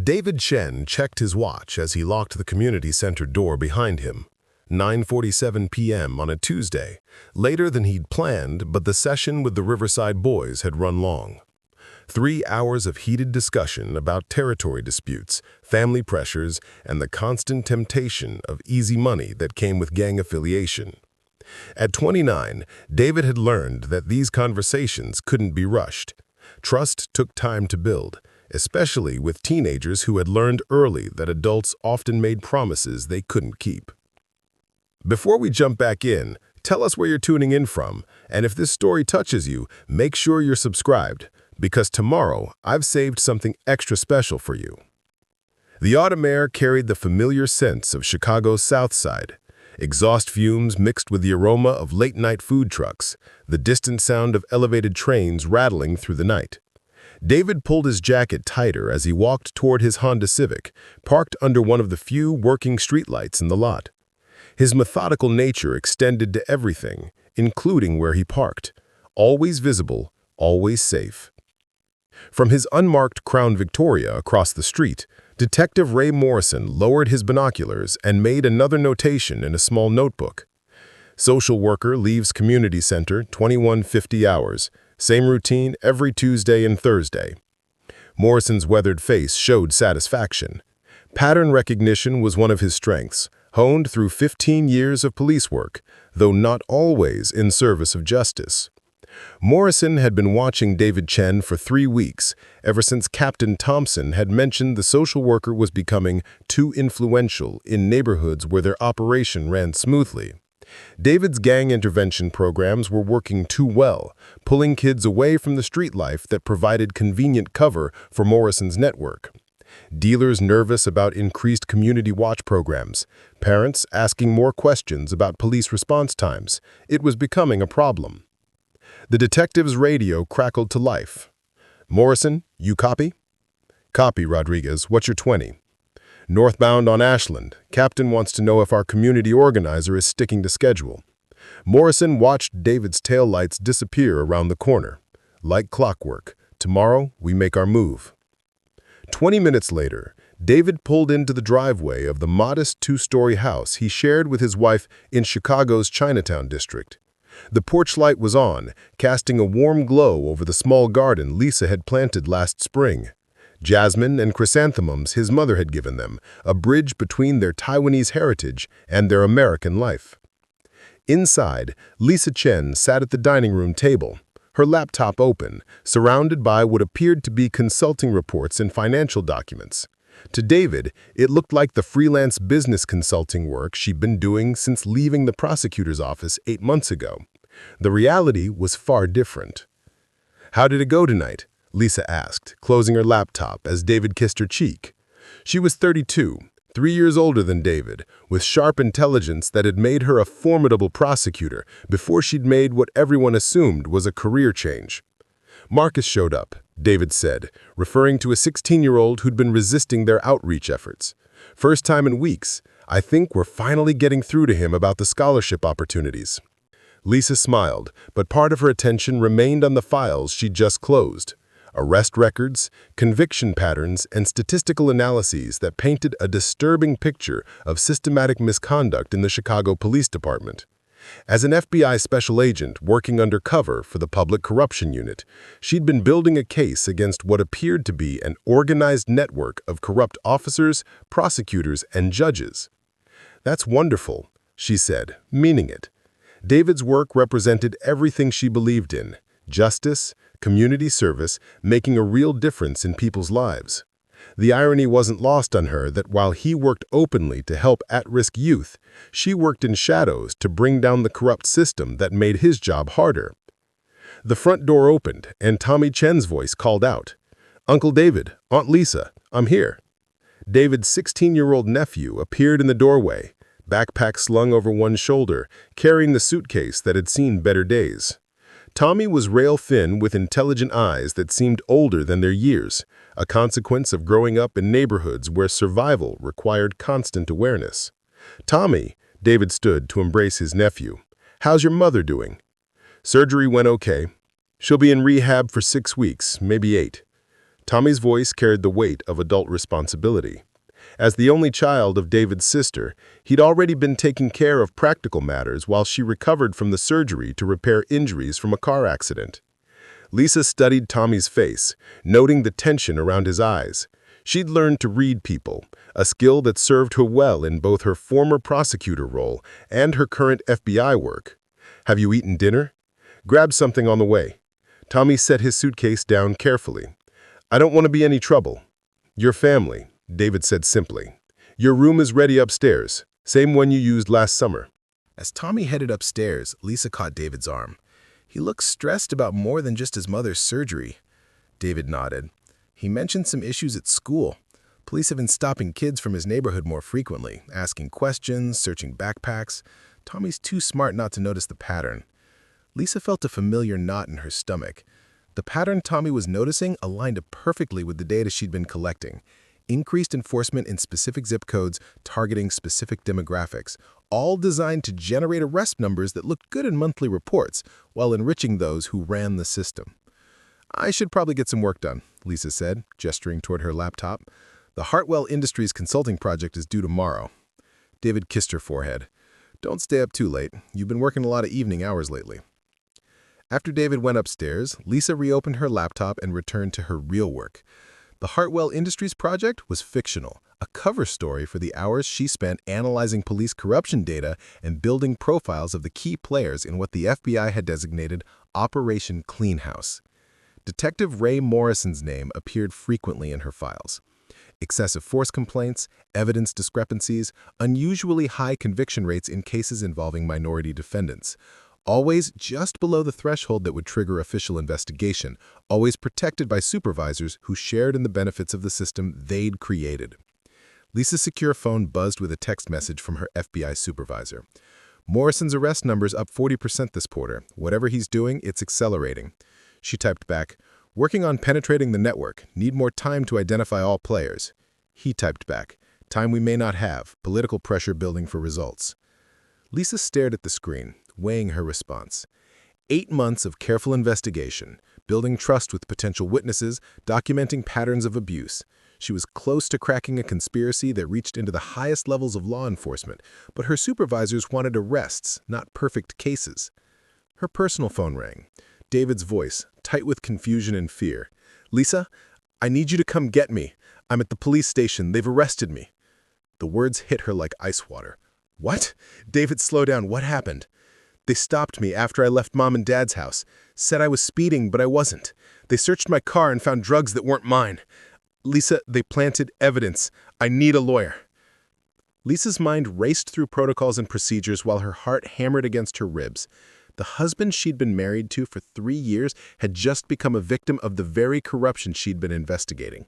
David Chen checked his watch as he locked the community center door behind him. 9:47 p.m. on a Tuesday, later than he'd planned, but the session with the Riverside Boys had run long. 3 hours of heated discussion about territory disputes, family pressures, and the constant temptation of easy money that came with gang affiliation. At 29, David had learned that these conversations couldn't be rushed. Trust took time to build, especially with teenagers who had learned early that adults often made promises they couldn't keep. Before we jump back in, tell us where you're tuning in from, and if this story touches you, make sure you're subscribed, because tomorrow I've saved something extra special for you. The autumn air carried the familiar scents of Chicago's South Side. Exhaust fumes mixed with the aroma of late-night food trucks, the distant sound of elevated trains rattling through the night. David pulled his jacket tighter as he walked toward his Honda Civic, parked under one of the few working streetlights in the lot. His methodical nature extended to everything, including where he parked. Always visible, always safe. From his unmarked Crown Victoria across the street, Detective Ray Morrison lowered his binoculars and made another notation in a small notebook. Social worker leaves community center 21:50 hours. Same routine every Tuesday and Thursday. Morrison's weathered face showed satisfaction. Pattern recognition was one of his strengths, honed through 15 years of police work, though not always in service of justice. Morrison had been watching David Chen for 3 weeks, ever since Captain Thompson had mentioned the social worker was becoming too influential in neighborhoods where their operation ran smoothly. David's gang intervention programs were working too well, pulling kids away from the street life that provided convenient cover for Morrison's network. Dealers nervous about increased community watch programs, parents asking more questions about police response times. It was becoming a problem. The detective's radio crackled to life. "Morrison, you copy?" "Copy, Rodriguez. What's your 20? "Northbound on Ashland. Captain wants to know if our community organizer is sticking to schedule." Morrison watched David's taillights disappear around the corner. "Like clockwork. Tomorrow, we make our move." 20 minutes later, David pulled into the driveway of the modest 2-story house he shared with his wife in Chicago's Chinatown district. The porch light was on, casting a warm glow over the small garden Lisa had planted last spring. Jasmine and chrysanthemums his mother had given them, a bridge between their Taiwanese heritage and their American life. Inside, Lisa Chen sat at the dining room table, her laptop open, surrounded by what appeared to be consulting reports and financial documents. To David, it looked like the freelance business consulting work she'd been doing since leaving the prosecutor's office 8 months ago. The reality was far different. "How did it go tonight?" Lisa asked, closing her laptop as David kissed her cheek. She was 32, 3 years older than David, with sharp intelligence that had made her a formidable prosecutor before she'd made what everyone assumed was a career change. "Marcus showed up," David said, referring to a 16-year-old who'd been resisting their outreach efforts. "First time in weeks. I think we're finally getting through to him about the scholarship opportunities." Lisa smiled, but part of her attention remained on the files she'd just closed. Arrest records, conviction patterns, and statistical analyses that painted a disturbing picture of systematic misconduct in the Chicago Police Department. As an FBI special agent working undercover for the Public Corruption Unit, she'd been building a case against what appeared to be an organized network of corrupt officers, prosecutors, and judges. "That's wonderful," she said, meaning it. David's work represented everything she believed in: justice, community service, making a real difference in people's lives. The irony wasn't lost on her that while he worked openly to help at-risk youth, she worked in shadows to bring down the corrupt system that made his job harder. The front door opened, and Tommy Chen's voice called out, "Uncle David, Aunt Lisa, I'm here." David's 16-year-old nephew appeared in the doorway, backpack slung over one shoulder, carrying the suitcase that had seen better days. Tommy was rail-thin with intelligent eyes that seemed older than their years, a consequence of growing up in neighborhoods where survival required constant awareness. "Tommy," David stood to embrace his nephew. "How's your mother doing?" "Surgery went okay. She'll be in rehab for 6 weeks, maybe 8. Tommy's voice carried the weight of adult responsibility. As the only child of David's sister, he'd already been taking care of practical matters while she recovered from the surgery to repair injuries from a car accident. Lisa studied Tommy's face, noting the tension around his eyes. She'd learned to read people, a skill that served her well in both her former prosecutor role and her current FBI work. "Have you eaten dinner? Grab something on the way." Tommy set his suitcase down carefully. "I don't want to be any trouble." "Your family," David said simply. "Your room is ready upstairs, same one you used last summer." As Tommy headed upstairs, Lisa caught David's arm. He looked stressed about more than just his mother's surgery. David nodded. He mentioned some issues at school. Police have been stopping kids from his neighborhood more frequently, asking questions, searching backpacks. Tommy's too smart not to notice the pattern. Lisa felt a familiar knot in her stomach. The pattern Tommy was noticing aligned perfectly with the data she'd been collecting. Increased enforcement in specific zip codes, targeting specific demographics, all designed to generate arrest numbers that looked good in monthly reports, while enriching those who ran the system. "I should probably get some work done," Lisa said, gesturing toward her laptop. "The Hartwell Industries consulting project is due tomorrow." David kissed her forehead. "Don't stay up too late. You've been working a lot of evening hours lately." After David went upstairs, Lisa reopened her laptop and returned to her real work. The Hartwell Industries project was fictional, a cover story for the hours she spent analyzing police corruption data and building profiles of the key players in what the FBI had designated Operation Cleanhouse. Detective Ray Morrison's name appeared frequently in her files. Excessive force complaints, evidence discrepancies, unusually high conviction rates in cases involving minority defendants. Always just below the threshold that would trigger official investigation, always protected by supervisors who shared in the benefits of the system they'd created. Lisa's secure phone buzzed with a text message from her FBI supervisor. "Morrison's arrest number's up 40% this quarter. Whatever he's doing, it's accelerating." She typed back, "Working on penetrating the network. Need more time to identify all players." He typed back, "Time we may not have. Political pressure building for results." Lisa stared at the screen, weighing her response. 8 months of careful investigation, building trust with potential witnesses, documenting patterns of abuse. She was close to cracking a conspiracy that reached into the highest levels of law enforcement, but her supervisors wanted arrests, not perfect cases. Her personal phone rang. David's voice, tight with confusion and fear. "Lisa, I need you to come get me. I'm at the police station. They've arrested me." The words hit her like ice water. "What?" David, slow down. "What happened?" "They stopped me after I left Mom and Dad's house. Said I was speeding, but I wasn't. They searched my car and found drugs that weren't mine. Lisa, they planted evidence. I need a lawyer." Lisa's mind raced through protocols and procedures while her heart hammered against her ribs. The husband she'd been married to for 3 years had just become a victim of the very corruption she'd been investigating.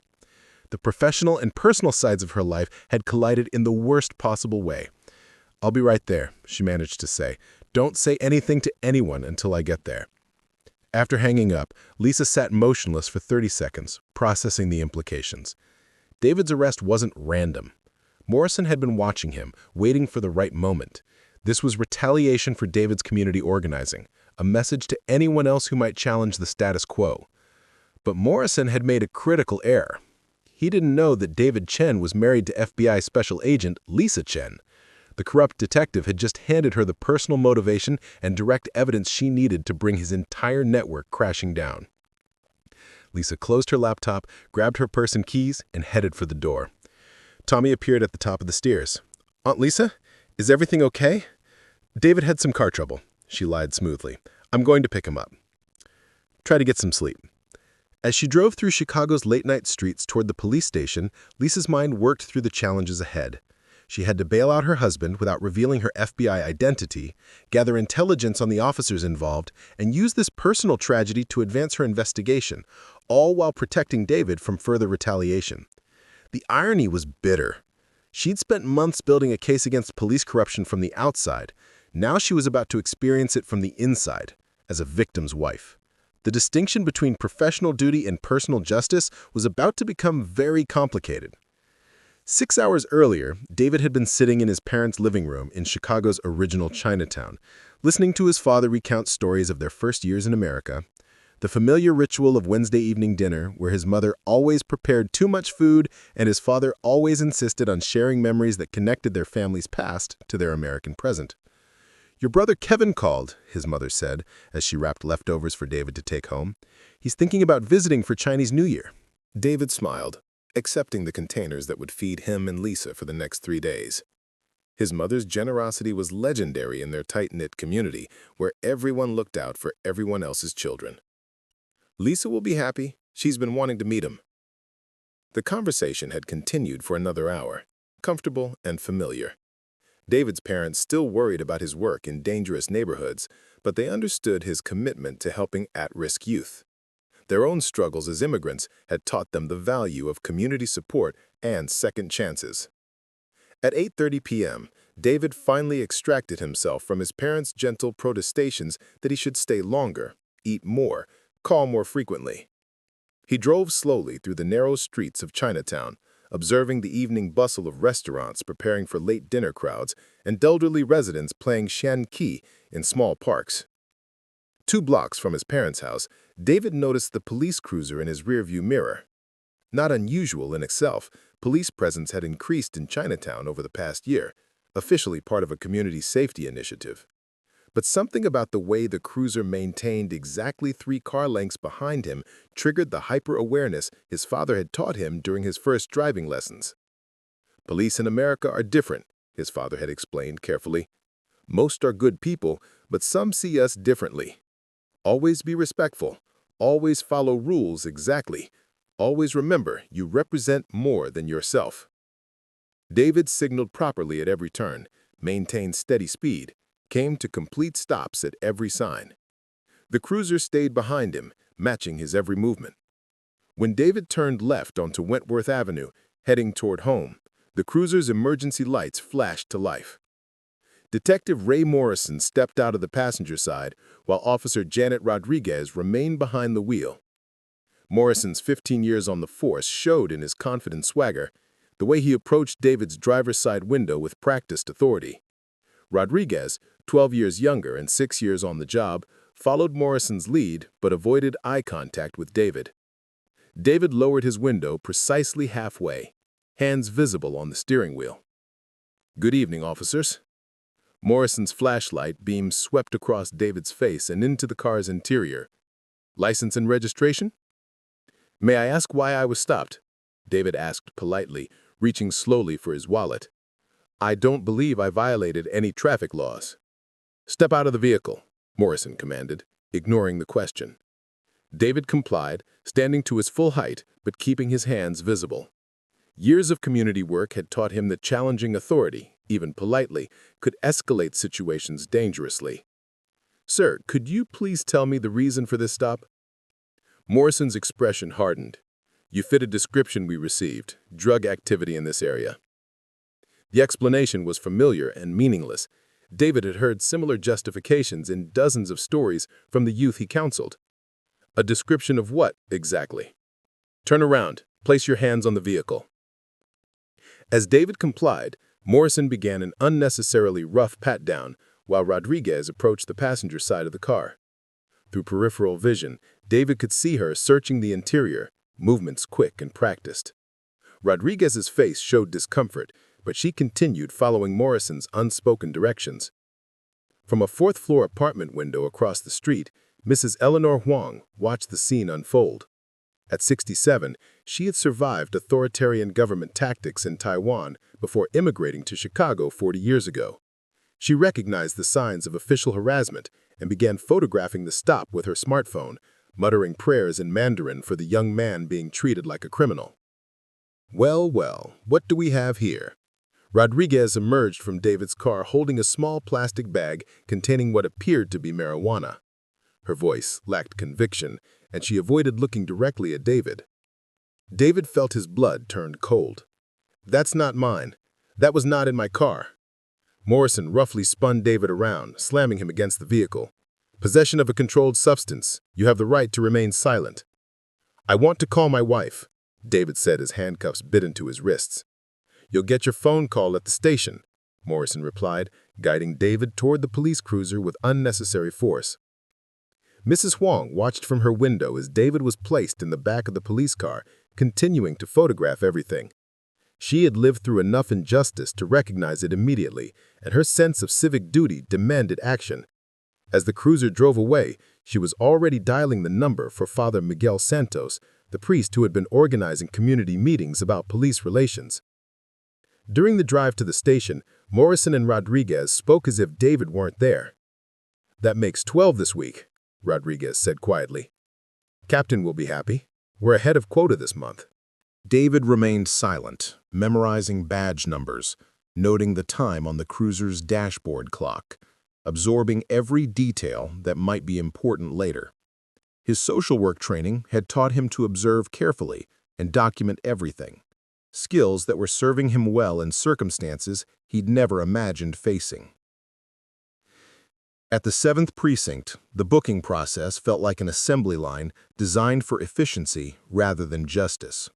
The professional and personal sides of her life had collided in the worst possible way. "I'll be right there," she managed to say. "Don't say anything to anyone until I get there." After hanging up, Lisa sat motionless for 30 seconds, processing the implications. David's arrest wasn't random. Morrison had been watching him, waiting for the right moment. This was retaliation for David's community organizing, a message to anyone else who might challenge the status quo. But Morrison had made a critical error. He didn't know that David Chen was married to FBI Special Agent Lisa Chen. The corrupt detective had just handed her the personal motivation and direct evidence she needed to bring his entire network crashing down. Lisa closed her laptop, grabbed her purse and keys, and headed for the door. Tommy appeared at the top of the stairs. "Aunt Lisa, is everything okay?" "David had some car trouble," she lied smoothly. "I'm going to pick him up." "Try to get some sleep." As she drove through Chicago's late-night streets toward the police station, Lisa's mind worked through the challenges ahead. She had to bail out her husband without revealing her FBI identity, gather intelligence on the officers involved, and use this personal tragedy to advance her investigation, all while protecting David from further retaliation. The irony was bitter. She'd spent months building a case against police corruption from the outside. Now she was about to experience it from the inside, as a victim's wife. The distinction between professional duty and personal justice was about to become very complicated. 6 hours earlier, David had been sitting in his parents' living room in Chicago's original Chinatown, listening to his father recount stories of their first years in America. The familiar ritual of Wednesday evening dinner, where his mother always prepared too much food and his father always insisted on sharing memories that connected their family's past to their American present. "Your brother Kevin called," his mother said, as she wrapped leftovers for David to take home. "He's thinking about visiting for Chinese New Year." David smiled, accepting the containers that would feed him and Lisa for the next 3 days. His mother's generosity was legendary in their tight-knit community, where everyone looked out for everyone else's children. Lisa will be happy. She's been wanting to meet him. The conversation had continued for another hour, comfortable and familiar. David's parents still worried about his work in dangerous neighborhoods, but they understood his commitment to helping at-risk youth. Their own struggles as immigrants had taught them the value of community support and second chances. At 8:30 p.m., David finally extracted himself from his parents' gentle protestations that he should stay longer, eat more, call more frequently. He drove slowly through the narrow streets of Chinatown, observing the evening bustle of restaurants preparing for late dinner crowds and elderly residents playing shan qi in small parks. 2 blocks from his parents' house, David noticed the police cruiser in his rearview mirror. Not unusual in itself, police presence had increased in Chinatown over the past year, officially part of a community safety initiative. But something about the way the cruiser maintained exactly 3 car lengths behind him triggered the hyper-awareness his father had taught him during his first driving lessons. "Police in America are different," his father had explained carefully. "Most are good people, but some see us differently. Always be respectful. Always follow rules exactly. Always remember you represent more than yourself." David signaled properly at every turn, maintained steady speed, came to complete stops at every sign. The cruiser stayed behind him, matching his every movement. When David turned left onto Wentworth Avenue, heading toward home, the cruiser's emergency lights flashed to life. Detective Ray Morrison stepped out of the passenger side, while Officer Janet Rodriguez remained behind the wheel. Morrison's 15 years on the force showed in his confident swagger, the way he approached David's driver's side window with practiced authority. Rodriguez, 12 years younger and 6 years on the job, followed Morrison's lead but avoided eye contact with David. David lowered his window precisely halfway, hands visible on the steering wheel. "Good evening, officers." Morrison's flashlight beam swept across David's face and into the car's interior. "License and registration?" "May I ask why I was stopped?" David asked politely, reaching slowly for his wallet. "I don't believe I violated any traffic laws." "Step out of the vehicle," Morrison commanded, ignoring the question. David complied, standing to his full height but keeping his hands visible. Years of community work had taught him that challenging authority, even politely, could escalate situations dangerously. "Sir, could you please tell me the reason for this stop?" Morrison's expression hardened. "You fit a description we received, drug activity in this area." The explanation was familiar and meaningless. David had heard similar justifications in dozens of stories from the youth he counseled. A description of what, exactly? "Turn around. Place your hands on the vehicle." As David complied, Morrison began an unnecessarily rough pat-down while Rodriguez approached the passenger side of the car. Through peripheral vision, David could see her searching the interior, movements quick and practiced. Rodriguez's face showed discomfort, but she continued following Morrison's unspoken directions. From a 4th-floor apartment window across the street, Mrs. Eleanor Huang watched the scene unfold. At 67, she had survived authoritarian government tactics in Taiwan before immigrating to Chicago 40 years ago. She recognized the signs of official harassment and began photographing the stop with her smartphone, muttering prayers in Mandarin for the young man being treated like a criminal. "Well, well, what do we have here?" Rodriguez emerged from David's car holding a small plastic bag containing what appeared to be marijuana. Her voice lacked conviction, and she avoided looking directly at David. David felt his blood turned cold. "That's not mine. That was not in my car." Morrison roughly spun David around, slamming him against the vehicle. "Possession of a controlled substance. You have the right to remain silent." "I want to call my wife," David said as handcuffs bit into his wrists. "You'll get your phone call at the station," Morrison replied, guiding David toward the police cruiser with unnecessary force. Mrs. Huang watched from her window as David was placed in the back of the police car, continuing to photograph everything. She had lived through enough injustice to recognize it immediately, and her sense of civic duty demanded action. As the cruiser drove away, she was already dialing the number for Father Miguel Santos, the priest who had been organizing community meetings about police relations. During the drive to the station, Morrison and Rodriguez spoke as if David weren't there. "That makes 12 this week," Rodriguez said quietly. "Captain will be happy. We're ahead of quota this month." David remained silent, memorizing badge numbers, noting the time on the cruiser's dashboard clock, absorbing every detail that might be important later. His social work training had taught him to observe carefully and document everything, skills that were serving him well in circumstances he'd never imagined facing. At the 7th Precinct, the booking process felt like an assembly line designed for efficiency rather than justice.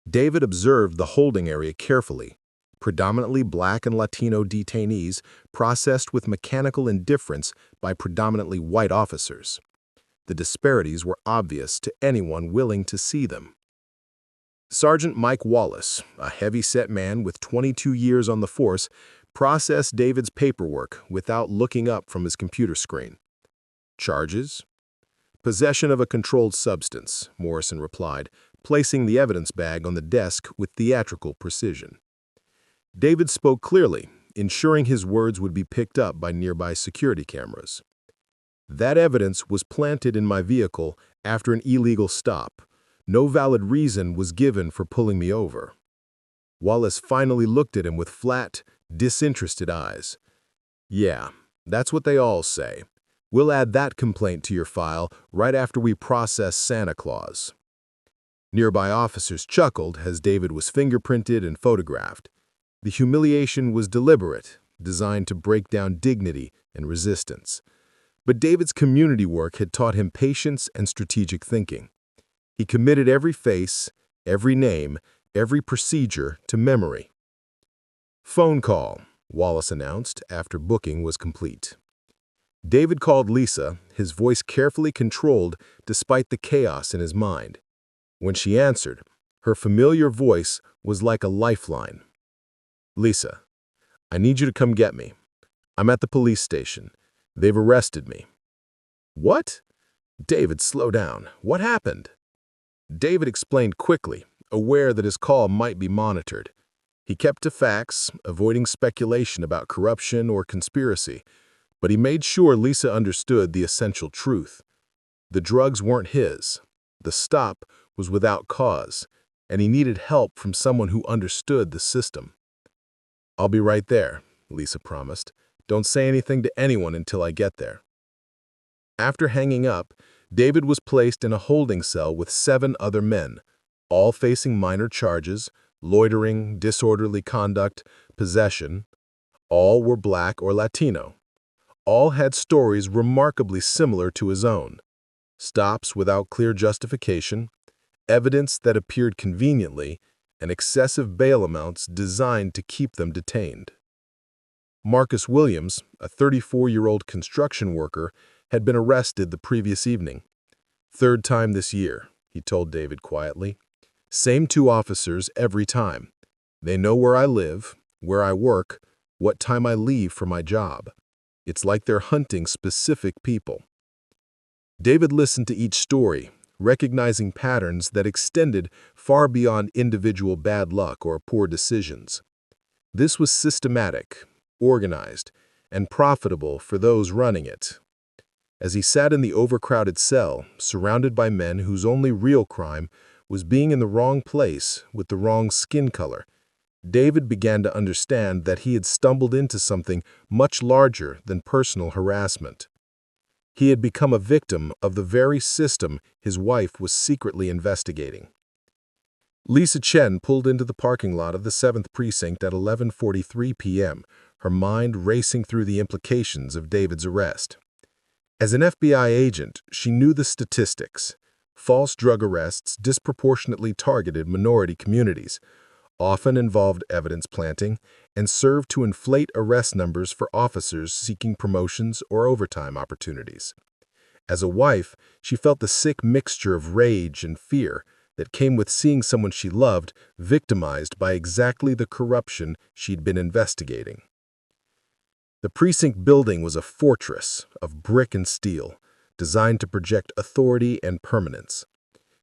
David observed the holding area carefully, predominantly Black and Latino detainees processed with mechanical indifference by predominantly white officers. The disparities were obvious to anyone willing to see them. Sergeant Mike Wallace, a heavy-set man with 22 years on the force, processed David's paperwork without looking up from his computer screen. "Charges?" "Possession of a controlled substance," Morrison replied, placing the evidence bag on the desk with theatrical precision. David spoke clearly, ensuring his words would be picked up by nearby security cameras. "That evidence was planted in my vehicle after an illegal stop. No valid reason was given for pulling me over." Wallace finally looked at him with flat, disinterested eyes. "Yeah, that's what they all say. We'll add that complaint to your file right after we process Santa Claus." Nearby officers chuckled as David was fingerprinted and photographed. The humiliation was deliberate, designed to break down dignity and resistance. But David's community work had taught him patience and strategic thinking. He committed every face, every name, every procedure to memory. "Phone call," Wallace announced after booking was complete. David called Lisa, his voice carefully controlled despite the chaos in his mind. When she answered, her familiar voice was like a lifeline. "Lisa, I need you to come get me. I'm at the police station. They've arrested me." "What?" "David, slow down. What happened?" David explained quickly, aware that his call might be monitored. He kept to facts, avoiding speculation about corruption or conspiracy, but he made sure Lisa understood the essential truth. The drugs weren't his. The stop was without cause, and he needed help from someone who understood the system. "I'll be right there," Lisa promised. "Don't say anything to anyone until I get there." After hanging up, David was placed in a holding cell with 7 other men, all facing minor charges: loitering, disorderly conduct, possession. All were Black or Latino. All had stories remarkably similar to his own: stops without clear justification, evidence that appeared conveniently, and excessive bail amounts designed to keep them detained. Marcus Williams, a 34-year-old construction worker, had been arrested the previous evening. "Third time this year," he told David quietly. "Same 2 officers every time. They know where I live, where I work, what time I leave for my job. It's like they're hunting specific people." David listened to each story, recognizing patterns that extended far beyond individual bad luck or poor decisions. This was systematic, organized, and profitable for those running it. As he sat in the overcrowded cell, surrounded by men whose only real crime was being in the wrong place with the wrong skin color, David began to understand that he had stumbled into something much larger than personal harassment. He had become a victim of the very system his wife was secretly investigating. Lisa Chen pulled into the parking lot of the 7th Precinct at 11:43 p.m., her mind racing through the implications of David's arrest. As an FBI agent, she knew the statistics. False drug arrests disproportionately targeted minority communities, often involved evidence planting, and served to inflate arrest numbers for officers seeking promotions or overtime opportunities. As a wife, she felt the sick mixture of rage and fear that came with seeing someone she loved victimized by exactly the corruption she'd been investigating. The precinct building was a fortress of brick and steel, designed to project authority and permanence.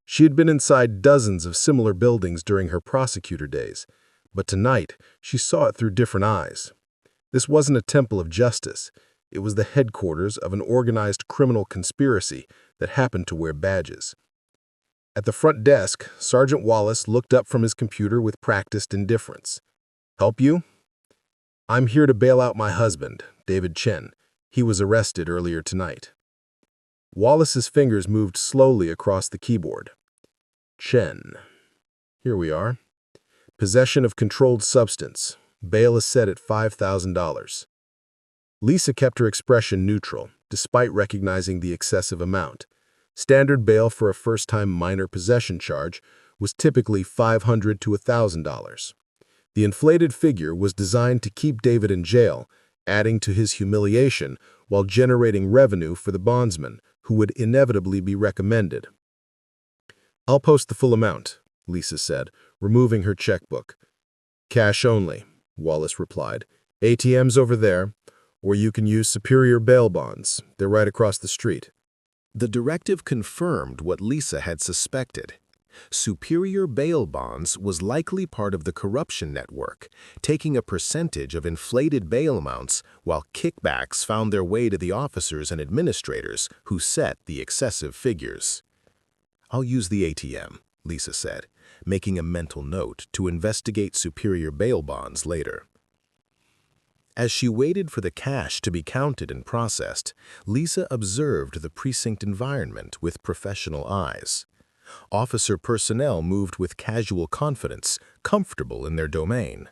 She had been inside dozens of similar buildings during her prosecutor days, but tonight she saw it through different eyes. This wasn't a temple of justice. It was the headquarters of an organized criminal conspiracy that happened to wear badges. At the front desk, Sergeant Wallace looked up from his computer with practiced indifference. "Help you?" "I'm here to bail out my husband, David Chen. He was arrested earlier tonight." Wallace's fingers moved slowly across the keyboard. "Chen. Here we are. Possession of controlled substance. Bail is set at $5,000. Lisa kept her expression neutral, despite recognizing the excessive amount. Standard bail for a first-time minor possession charge was typically $500 to $1,000. The inflated figure was designed to keep David in jail, adding to his humiliation while generating revenue for the bondsman, who would inevitably be recommended. "I'll post the full amount," Lisa said, removing her checkbook. "Cash only," Wallace replied. "ATM's over there, or you can use Superior bail bonds. They're right across the street." The directive confirmed what Lisa had suspected. Superior bail bonds was likely part of the corruption network, taking a percentage of inflated bail amounts while kickbacks found their way to the officers and administrators who set the excessive figures. "I'll use the ATM," Lisa said, making a mental note to investigate superior bail bonds later. As she waited for the cash to be counted and processed, Lisa observed the precinct environment with professional eyes. Officer personnel moved with casual confidence, comfortable in their domain.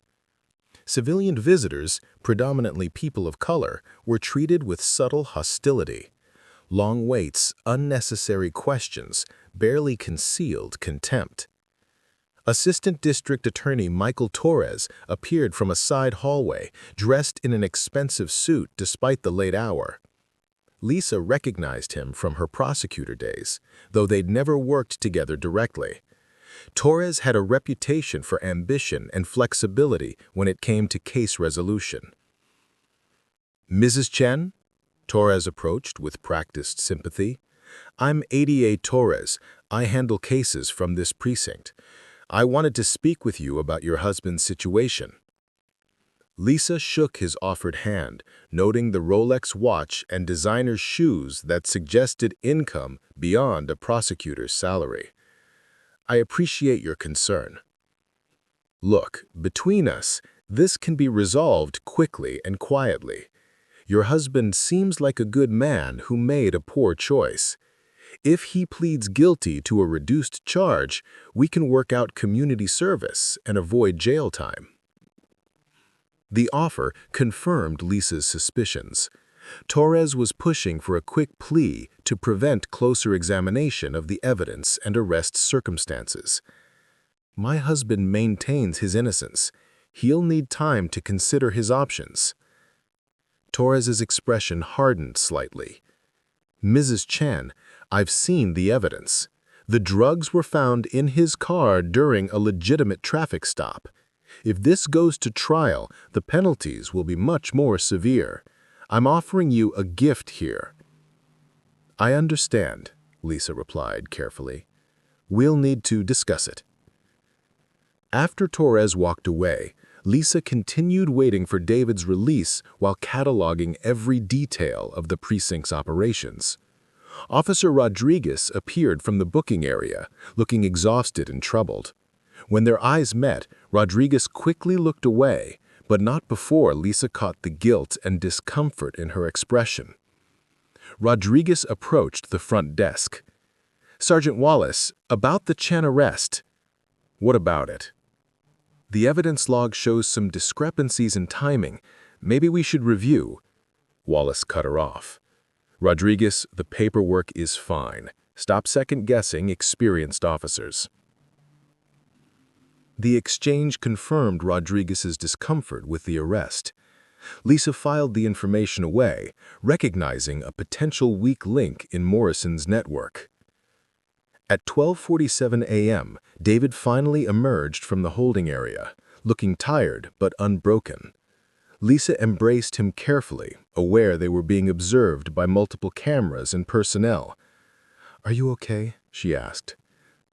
Civilian visitors, predominantly people of color, were treated with subtle hostility. Long waits, unnecessary questions, barely concealed contempt. Assistant District Attorney Michael Torres appeared from a side hallway, dressed in an expensive suit despite the late hour. Lisa recognized him from her prosecutor days, though they'd never worked together directly. Torres had a reputation for ambition and flexibility when it came to case resolution. "Mrs. Chen?" Torres approached with practiced sympathy. "I'm ADA Torres. I handle cases from this precinct. I wanted to speak with you about your husband's situation." Lisa shook his offered hand, noting the Rolex watch and designer shoes that suggested income beyond a prosecutor's salary. "I appreciate your concern. Look, between us, this can be resolved quickly and quietly. Your husband seems like a good man who made a poor choice. If he pleads guilty to a reduced charge, we can work out community service and avoid jail time." The offer confirmed Lisa's suspicions. Torres was pushing for a quick plea to prevent closer examination of the evidence and arrest circumstances. "My husband maintains his innocence. He'll need time to consider his options." Torres's expression hardened slightly. "Mrs. Chen, I've seen the evidence. The drugs were found in his car during a legitimate traffic stop. If this goes to trial, the penalties will be much more severe. I'm offering you a gift here." "I understand," Lisa replied carefully. "We'll need to discuss it." After Torres walked away, Lisa continued waiting for David's release while cataloging every detail of the precinct's operations. Officer Rodriguez appeared from the booking area, looking exhausted and troubled. When their eyes met, Rodriguez quickly looked away, but not before Lisa caught the guilt and discomfort in her expression. Rodriguez approached the front desk. "Sergeant Wallace, about the Chen arrest." "What about it?" "The evidence log shows some discrepancies in timing. Maybe we should review." Wallace cut her off. "Rodriguez, the paperwork is fine. Stop second-guessing experienced officers." The exchange confirmed Rodriguez's discomfort with the arrest. Lisa filed the information away, recognizing a potential weak link in Morrison's network. At 12:47 a.m., David finally emerged from the holding area, looking tired but unbroken. Lisa embraced him carefully, aware they were being observed by multiple cameras and personnel. "Are you okay?" she asked.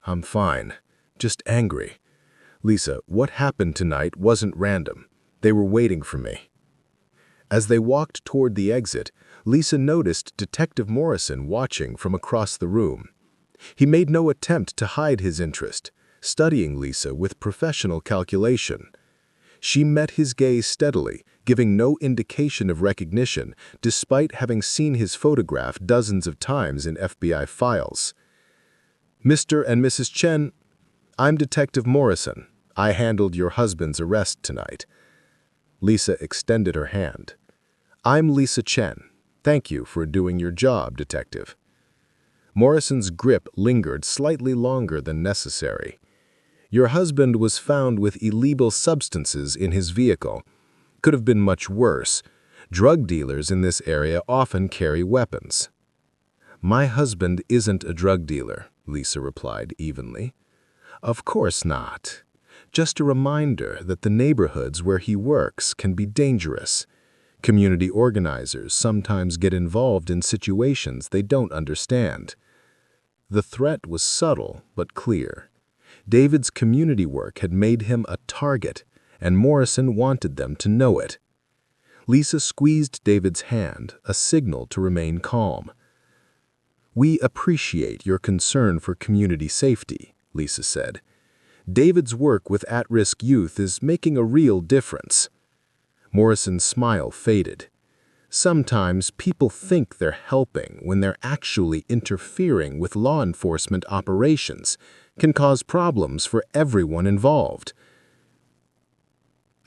"I'm fine. Just angry." "Lisa, what happened tonight wasn't random. They were waiting for me." As they walked toward the exit, Lisa noticed Detective Morrison watching from across the room. He made no attempt to hide his interest, studying Lisa with professional calculation. She met his gaze steadily, giving no indication of recognition, despite having seen his photograph dozens of times in FBI files. "Mr. and Mrs. Chen, I'm Detective Morrison. I handled your husband's arrest tonight." Lisa extended her hand. "I'm Lisa Chen. Thank you for doing your job, Detective." Morrison's grip lingered slightly longer than necessary. "Your husband was found with illegal substances in his vehicle. Could have been much worse. Drug dealers in this area often carry weapons." "My husband isn't a drug dealer," Lisa replied evenly. "Of course not. Just a reminder that the neighborhoods where he works can be dangerous. Community organizers sometimes get involved in situations they don't understand." The threat was subtle but clear. David's community work had made him a target, and Morrison wanted them to know it. Lisa squeezed David's hand, a signal to remain calm. "We appreciate your concern for community safety," Lisa said. "David's work with at-risk youth is making a real difference." Morrison's smile faded. "Sometimes people think they're helping when they're actually interfering with law enforcement operations. Can cause problems for everyone involved."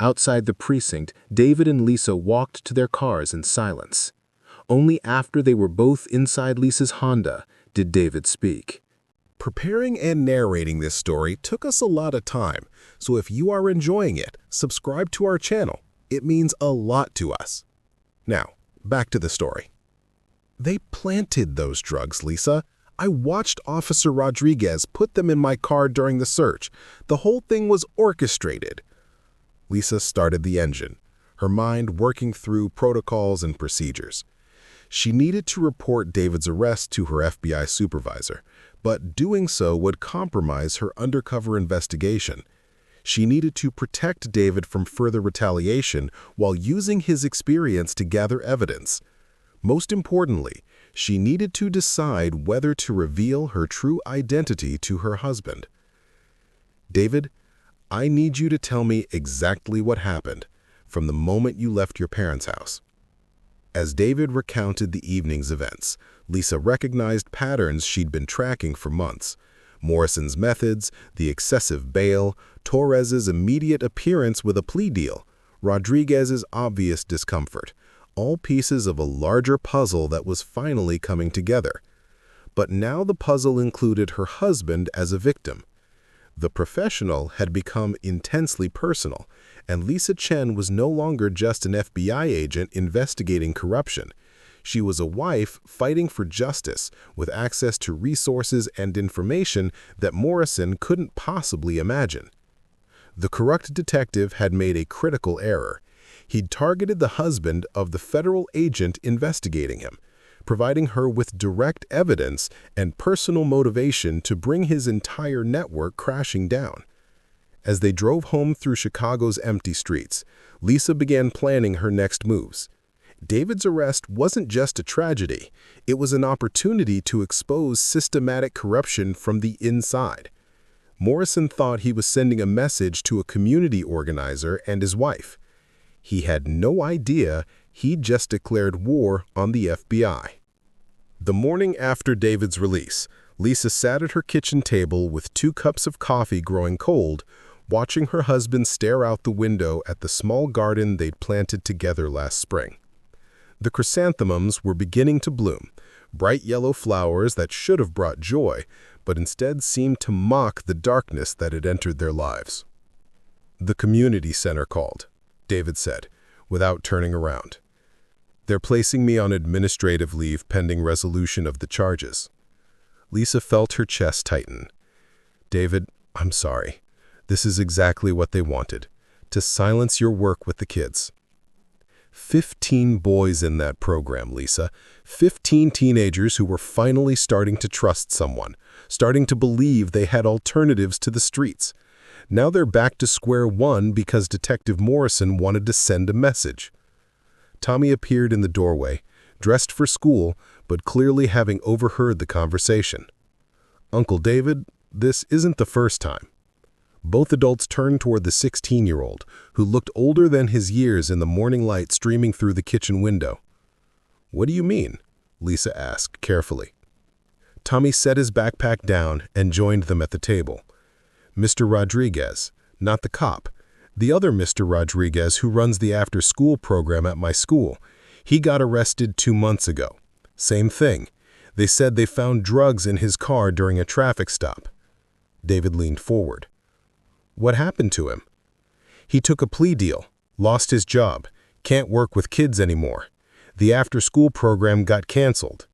Outside the precinct, David and Lisa walked to their cars in silence. Only after they were both inside Lisa's Honda did David speak. Preparing and narrating this story took us a lot of time, so if you are enjoying it, subscribe to our channel. It means a lot to us. Now, back to the story. "They planted those drugs, Lisa. I watched Officer Rodriguez put them in my car during the search. The whole thing was orchestrated." Lisa started the engine, her mind working through protocols and procedures. She needed to report David's arrest to her FBI supervisor, but doing so would compromise her undercover investigation. She needed to protect David from further retaliation while using his experience to gather evidence. Most importantly, she needed to decide whether to reveal her true identity to her husband. "David, I need you to tell me exactly what happened from the moment you left your parents' house." As David recounted the evening's events, Lisa recognized patterns she'd been tracking for months. Morrison's methods, the excessive bail, Torres's immediate appearance with a plea deal, Rodriguez's obvious discomfort, all pieces of a larger puzzle that was finally coming together. But now the puzzle included her husband as a victim. The professional had become intensely personal, and Lisa Chen was no longer just an FBI agent investigating corruption. She was a wife fighting for justice with access to resources and information that Morrison couldn't possibly imagine. The corrupt detective had made a critical error. He'd targeted the husband of the federal agent investigating him, providing her with direct evidence and personal motivation to bring his entire network crashing down. As they drove home through Chicago's empty streets, Lisa began planning her next moves. David's arrest wasn't just a tragedy, it was an opportunity to expose systematic corruption from the inside. Morrison thought he was sending a message to a community organizer and his wife. He had no idea he'd just declared war on the FBI. The morning after David's release, Lisa sat at her kitchen table with 2 cups of coffee growing cold, watching her husband stare out the window at the small garden they'd planted together last spring. The chrysanthemums were beginning to bloom, bright yellow flowers that should have brought joy, but instead seemed to mock the darkness that had entered their lives. "The community center called," David said. without turning around. "They're placing me on administrative leave pending resolution of the charges." Lisa felt her chest tighten. "David, I'm sorry. This is exactly what they wanted, to silence your work with the kids." 15 boys in that program, Lisa. 15 teenagers who were finally starting to trust someone, starting to believe they had alternatives to the streets. Now they're back to square one because Detective Morrison wanted to send a message. Tommy appeared in the doorway, dressed for school, but clearly having overheard the conversation. "Uncle David, this isn't the first time." Both adults turned toward the 16-year-old, who looked older than his years in the morning light streaming through the kitchen window. "What do you mean?" Lisa asked carefully. Tommy set his backpack down and joined them at the table. "Mr. Rodriguez, not the cop. The other Mr. Rodriguez who runs the after-school program at my school. He got arrested 2 months ago. Same thing. They said they found drugs in his car during a traffic stop." David leaned forward. "What happened to him?" "He took a plea deal, lost his job, can't work with kids anymore. The after-school program got canceled.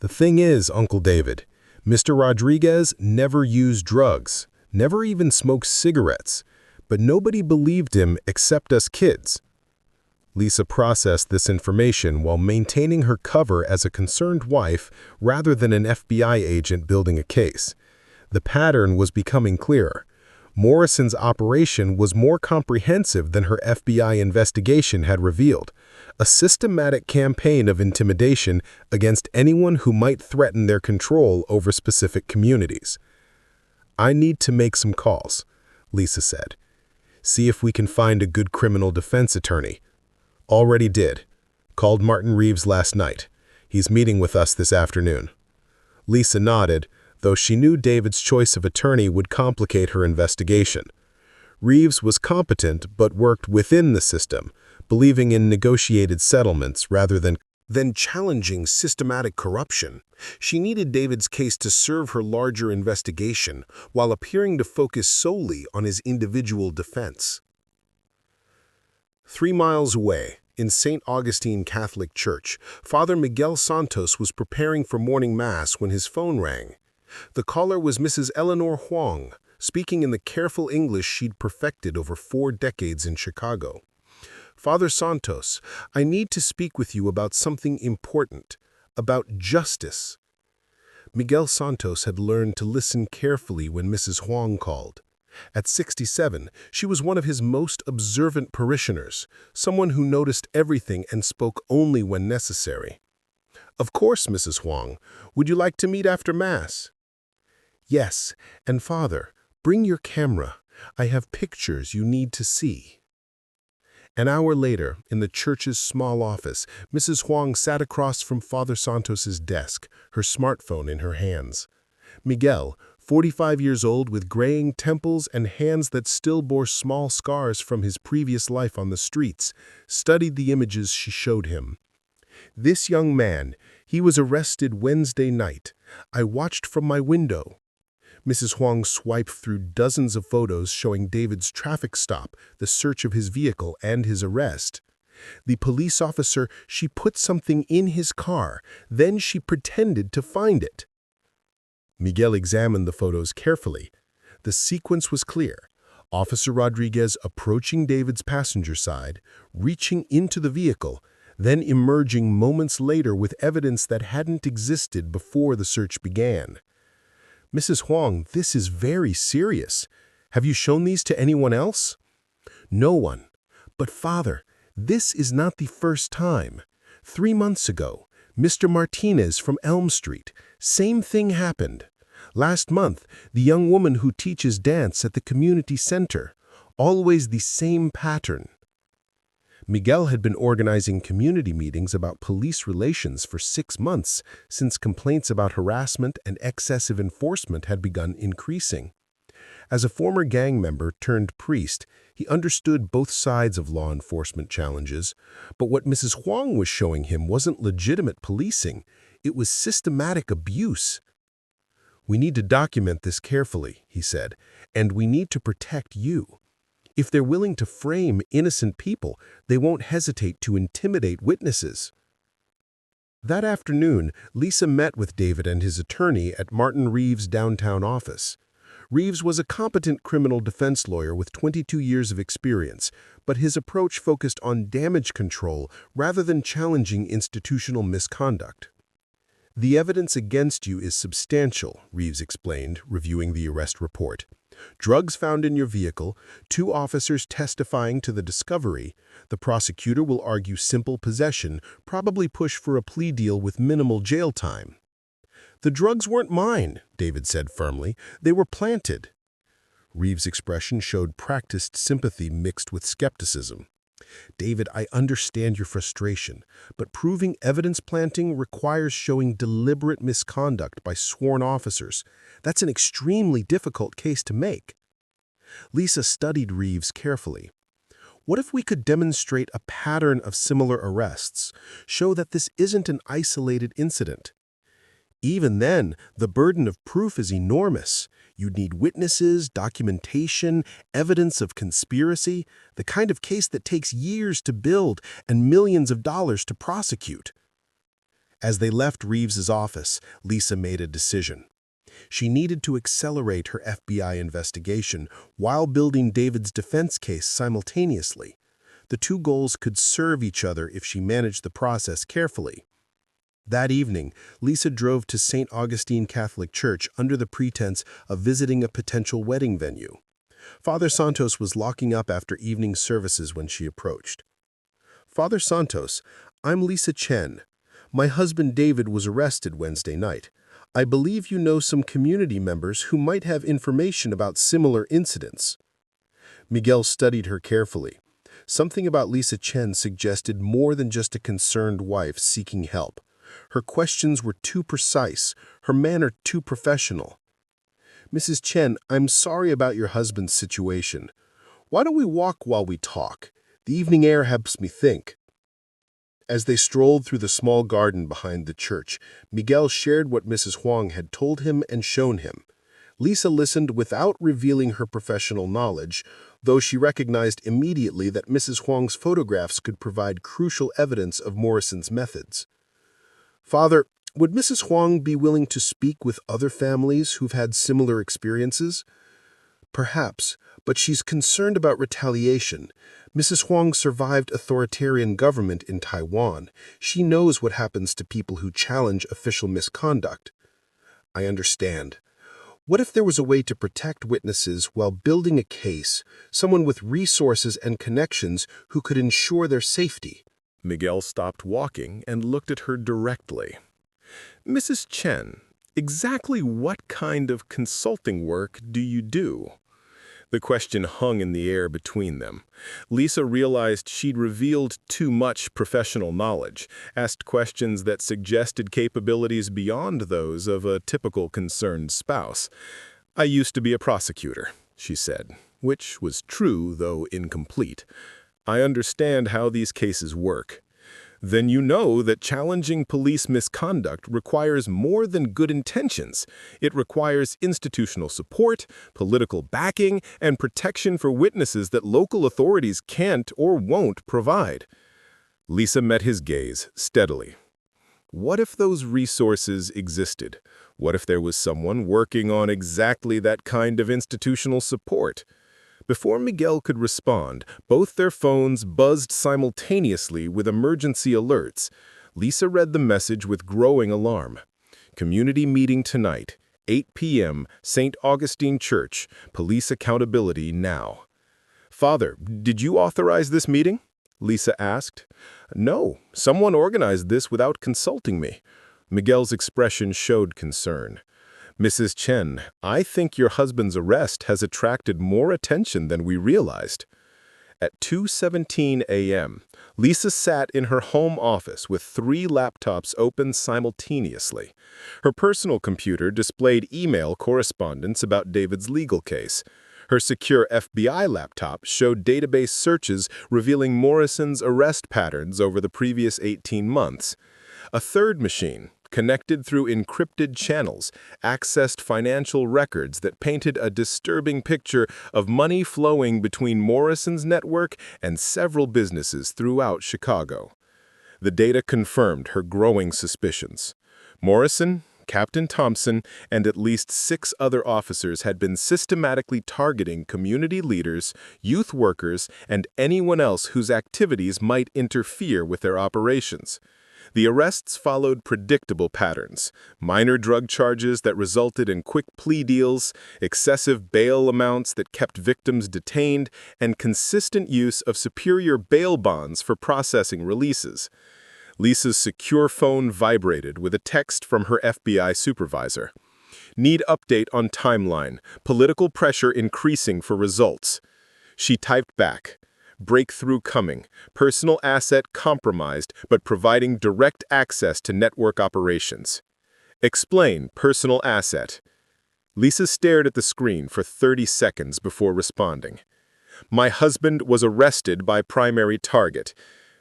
The thing is, Uncle David, Mr. Rodriguez never used drugs, never even smoked cigarettes, but nobody believed him except us kids." Lisa processed this information while maintaining her cover as a concerned wife rather than an FBI agent building a case. The pattern was becoming clearer. Morrison's operation was more comprehensive than her FBI investigation had revealed, a systematic campaign of intimidation against anyone who might threaten their control over specific communities. "I need to make some calls," Lisa said. "See if we can find a good criminal defense attorney." "Already did. Called Martin Reeves last night. He's meeting with us this afternoon." Lisa nodded, though she knew David's choice of attorney would complicate her investigation. Reeves was competent but worked within the system, believing in negotiated settlements rather than challenging systematic corruption. She needed David's case to serve her larger investigation while appearing to focus solely on his individual defense. 3 miles away, in St. Augustine Catholic Church, Father Miguel Santos was preparing for morning mass when his phone rang. The caller was Mrs. Eleanor Huang, speaking in the careful English she'd perfected over 4 decades in Chicago. "Father Santos, I need to speak with you about something important, about justice." Miguel Santos had learned to listen carefully when Mrs. Huang called. At 67, she was one of his most observant parishioners, someone who noticed everything and spoke only when necessary. "Of course, Mrs. Huang. Would you like to meet after Mass?" "Yes, and Father, bring your camera. I have pictures you need to see." An hour later, in the church's small office, Mrs. Huang sat across from Father Santos's desk, her smartphone in her hands. Miguel, 45 years old with graying temples and hands that still bore small scars from his previous life on the streets, studied the images she showed him. "This young man, he was arrested Wednesday night. I watched from my window." Mrs. Huang swiped through dozens of photos showing David's traffic stop, the search of his vehicle, and his arrest. "The police officer, she put something in his car, then she pretended to find it." Miguel examined the photos carefully. The sequence was clear. Officer Rodriguez approaching David's passenger side, reaching into the vehicle, then emerging moments later with evidence that hadn't existed before the search began. "Mrs. Huang, this is very serious. Have you shown these to anyone else?" "No one. But Father, this is not the first time. 3 months ago, Mr. Martinez from Elm Street, same thing happened. Last month, the young woman who teaches dance at the community center, always the same pattern." Miguel had been organizing community meetings about police relations for 6 months since complaints about harassment and excessive enforcement had begun increasing. As a former gang member turned priest, he understood both sides of law enforcement challenges, but what Mrs. Huang was showing him wasn't legitimate policing, it was systematic abuse. "We need to document this carefully," he said, "and we need to protect you. If they're willing to frame innocent people, they won't hesitate to intimidate witnesses. That afternoon, Lisa met with David and his attorney at Martin Reeves' downtown office. Reeves was a competent criminal defense lawyer with 22 years of experience, but his approach focused on damage control rather than challenging institutional misconduct. "The evidence against you is substantial," Reeves explained, reviewing the arrest report. "Drugs found in your vehicle, 2 officers testifying to the discovery. The prosecutor will argue simple possession, probably push for a plea deal with minimal jail time." "The drugs weren't mine," David said firmly. "They were planted." Reeves' expression showed practiced sympathy mixed with skepticism. "David, I understand your frustration, but proving evidence planting requires showing deliberate misconduct by sworn officers. That's an extremely difficult case to make." Lisa studied Reeves carefully. "What if we could demonstrate a pattern of similar arrests, show that this isn't an isolated incident?" "Even then, the burden of proof is enormous. You'd need witnesses, documentation, evidence of conspiracy, the kind of case that takes years to build and millions of dollars to prosecute." As they left Reeves's office, Lisa made a decision. She needed to accelerate her FBI investigation while building David's defense case simultaneously. The 2 goals could serve each other if she managed the process carefully. That evening, Lisa drove to St. Augustine Catholic Church under the pretense of visiting a potential wedding venue. Father Santos was locking up after evening services when she approached. "Father Santos, I'm Lisa Chen. My husband David was arrested Wednesday night. I believe you know some community members who might have information about similar incidents." Miguel studied her carefully. Something about Lisa Chen suggested more than just a concerned wife seeking help. Her questions were too precise, her manner too professional. "Mrs. Chen, I'm sorry about your husband's situation. Why don't we walk while we talk? The evening air helps me think." As they strolled through the small garden behind the church, Miguel shared what Mrs. Huang had told him and shown him. Lisa listened without revealing her professional knowledge, though she recognized immediately that Mrs. Huang's photographs could provide crucial evidence of Morrison's methods. "Father, would Mrs. Huang be willing to speak with other families who've had similar experiences?" "Perhaps, but she's concerned about retaliation. Mrs. Huang survived authoritarian government in Taiwan. She knows what happens to people who challenge official misconduct." "I understand. What if there was a way to protect witnesses while building a case, someone with resources and connections who could ensure their safety?" Miguel stopped walking and looked at her directly. "Mrs. Chen, exactly what kind of consulting work do you do?" The question hung in the air between them. Lisa realized she'd revealed too much professional knowledge, asked questions that suggested capabilities beyond those of a typical concerned spouse. "I used to be a prosecutor," she said, which was true, though incomplete. "I understand how these cases work." "Then you know that challenging police misconduct requires more than good intentions. It requires institutional support, political backing, and protection for witnesses that local authorities can't or won't provide." Lisa met his gaze steadily. What if those resources existed? What if there was someone working on exactly that kind of institutional support? Before Miguel could respond, both their phones buzzed simultaneously with emergency alerts. Lisa read the message with growing alarm. "Community meeting tonight, 8 p.m., St. Augustine Church. Police accountability now." "Father, did you authorize this meeting?" Lisa asked. "No, someone organized this without consulting me." Miguel's expression showed concern. "Mrs. Chen, I think your husband's arrest has attracted more attention than we realized." At 2:17 a.m., Lisa sat in her home office with 3 laptops open simultaneously. Her personal computer displayed email correspondence about David's legal case. Her secure FBI laptop showed database searches revealing Morrison's arrest patterns over the previous 18 months. A third machine, connected through encrypted channels, accessed financial records that painted a disturbing picture of money flowing between Morrison's network and several businesses throughout Chicago. The data confirmed her growing suspicions. Morrison, Captain Thompson, and at least 6 other officers had been systematically targeting community leaders, youth workers, and anyone else whose activities might interfere with their operations. The arrests followed predictable patterns: minor drug charges that resulted in quick plea deals, excessive bail amounts that kept victims detained, and consistent use of superior bail bonds for processing releases. Lisa's secure phone vibrated with a text from her FBI supervisor. "Need update on timeline. Political pressure increasing for results." She typed back, "Breakthrough coming. Personal asset compromised, but providing direct access to network operations." Explain personal asset. Lisa stared at the screen for 30 seconds before responding. "My husband was arrested by primary target.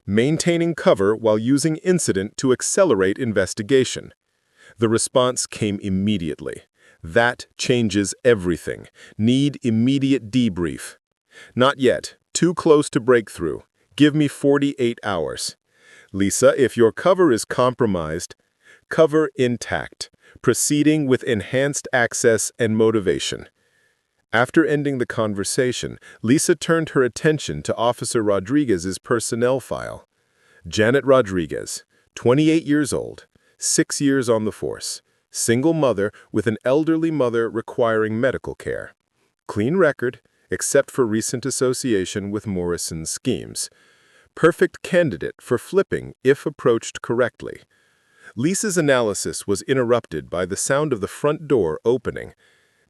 Maintaining cover while using incident to accelerate investigation." The response came immediately. "That changes everything. Need immediate debrief." "Not yet. Too close to breakthrough. Give me 48 hours. Lisa, if your cover is compromised, cover intact. Proceeding with enhanced access and motivation." After ending the conversation, Lisa turned her attention to Officer Rodriguez's personnel file. Janet Rodriguez, 28 years old, 6 years on the force, single mother with an elderly mother requiring medical care. Clean record, except for recent association with Morrison's schemes. Perfect candidate for flipping if approached correctly. Lisa's analysis was interrupted by the sound of the front door opening.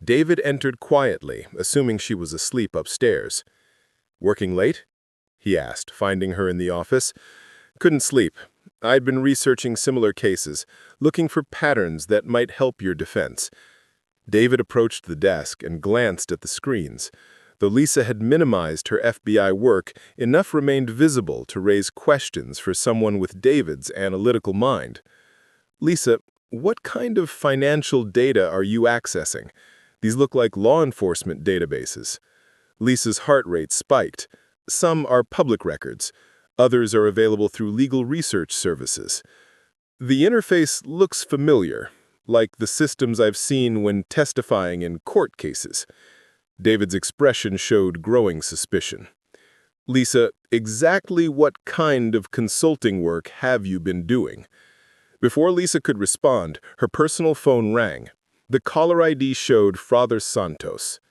David entered quietly, assuming she was asleep upstairs. "Working late?" he asked, finding her in the office. "Couldn't sleep. I'd been researching similar cases, looking for patterns that might help your defense." David approached the desk and glanced at the screens. Though Lisa had minimized her FBI work, enough remained visible to raise questions for someone with David's analytical mind. "Lisa, what kind of financial data are you accessing? These look like law enforcement databases." Lisa's heart rate spiked. "Some are public records. Others are available through legal research services. The interface looks familiar, like the systems I've seen when testifying in court cases." David's expression showed growing suspicion. "Lisa, exactly what kind of consulting work have you been doing?" Before Lisa could respond, her personal phone rang. The caller ID showed Father Santos.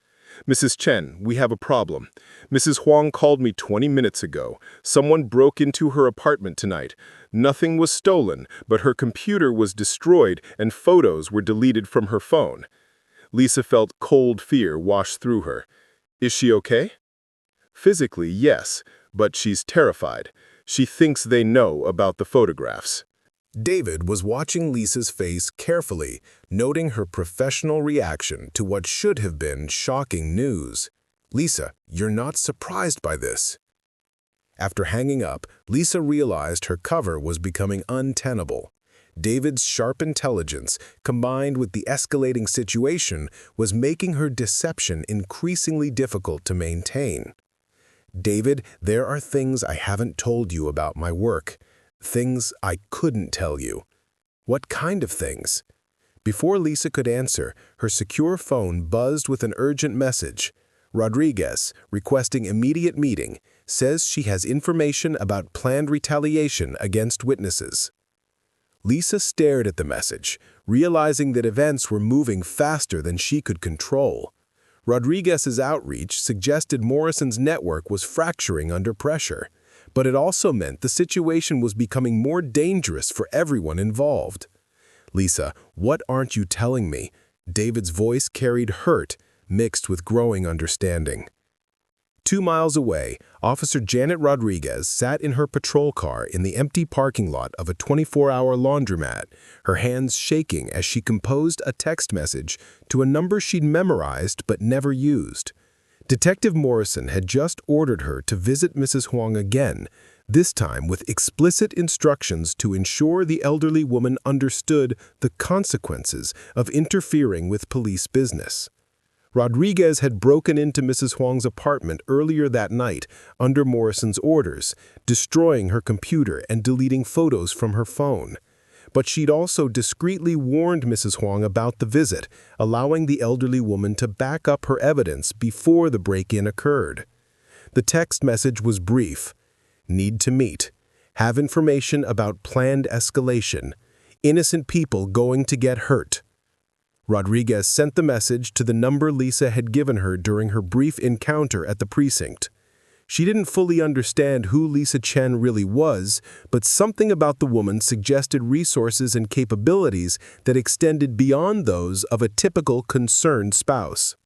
"Mrs. Chen, we have a problem. Mrs. Huang called me 20 minutes ago. Someone broke into her apartment tonight. Nothing was stolen, but her computer was destroyed and photos were deleted from her phone." Lisa felt cold fear wash through her. "Is she okay?" "Physically, yes, but she's terrified. She thinks they know about the photographs." David was watching Lisa's face carefully, noting her professional reaction to what should have been shocking news. "Lisa, you're not surprised by this." After hanging up, Lisa realized her cover was becoming untenable. David's sharp intelligence, combined with the escalating situation, was making her deception increasingly difficult to maintain. "David, there are things I haven't told you about my work. Things I couldn't tell you." "What kind of things?" Before Lisa could answer, her secure phone buzzed with an urgent message. "Rodriguez, requesting immediate meeting, says she has information about planned retaliation against witnesses." Lisa stared at the message, realizing that events were moving faster than she could control. Rodriguez's outreach suggested Morrison's network was fracturing under pressure, but it also meant the situation was becoming more dangerous for everyone involved. "Lisa, what aren't you telling me?" David's voice carried hurt, mixed with growing understanding. 2 miles away, Officer Janet Rodriguez sat in her patrol car in the empty parking lot of a 24-hour laundromat, her hands shaking as she composed a text message to a number she'd memorized but never used. Detective Morrison had just ordered her to visit Mrs. Huang again, this time with explicit instructions to ensure the elderly woman understood the consequences of interfering with police business. Rodriguez had broken into Mrs. Huang's apartment earlier that night under Morrison's orders, destroying her computer and deleting photos from her phone. But she'd also discreetly warned Mrs. Huang about the visit, allowing the elderly woman to back up her evidence before the break-in occurred. The text message was brief. Need to meet. Have information about planned escalation. Innocent people going to get hurt. Rodriguez sent the message to the number Lisa had given her during her brief encounter at the precinct. She didn't fully understand who Lisa Chen really was, but something about the woman suggested resources and capabilities that extended beyond those of a typical concerned spouse.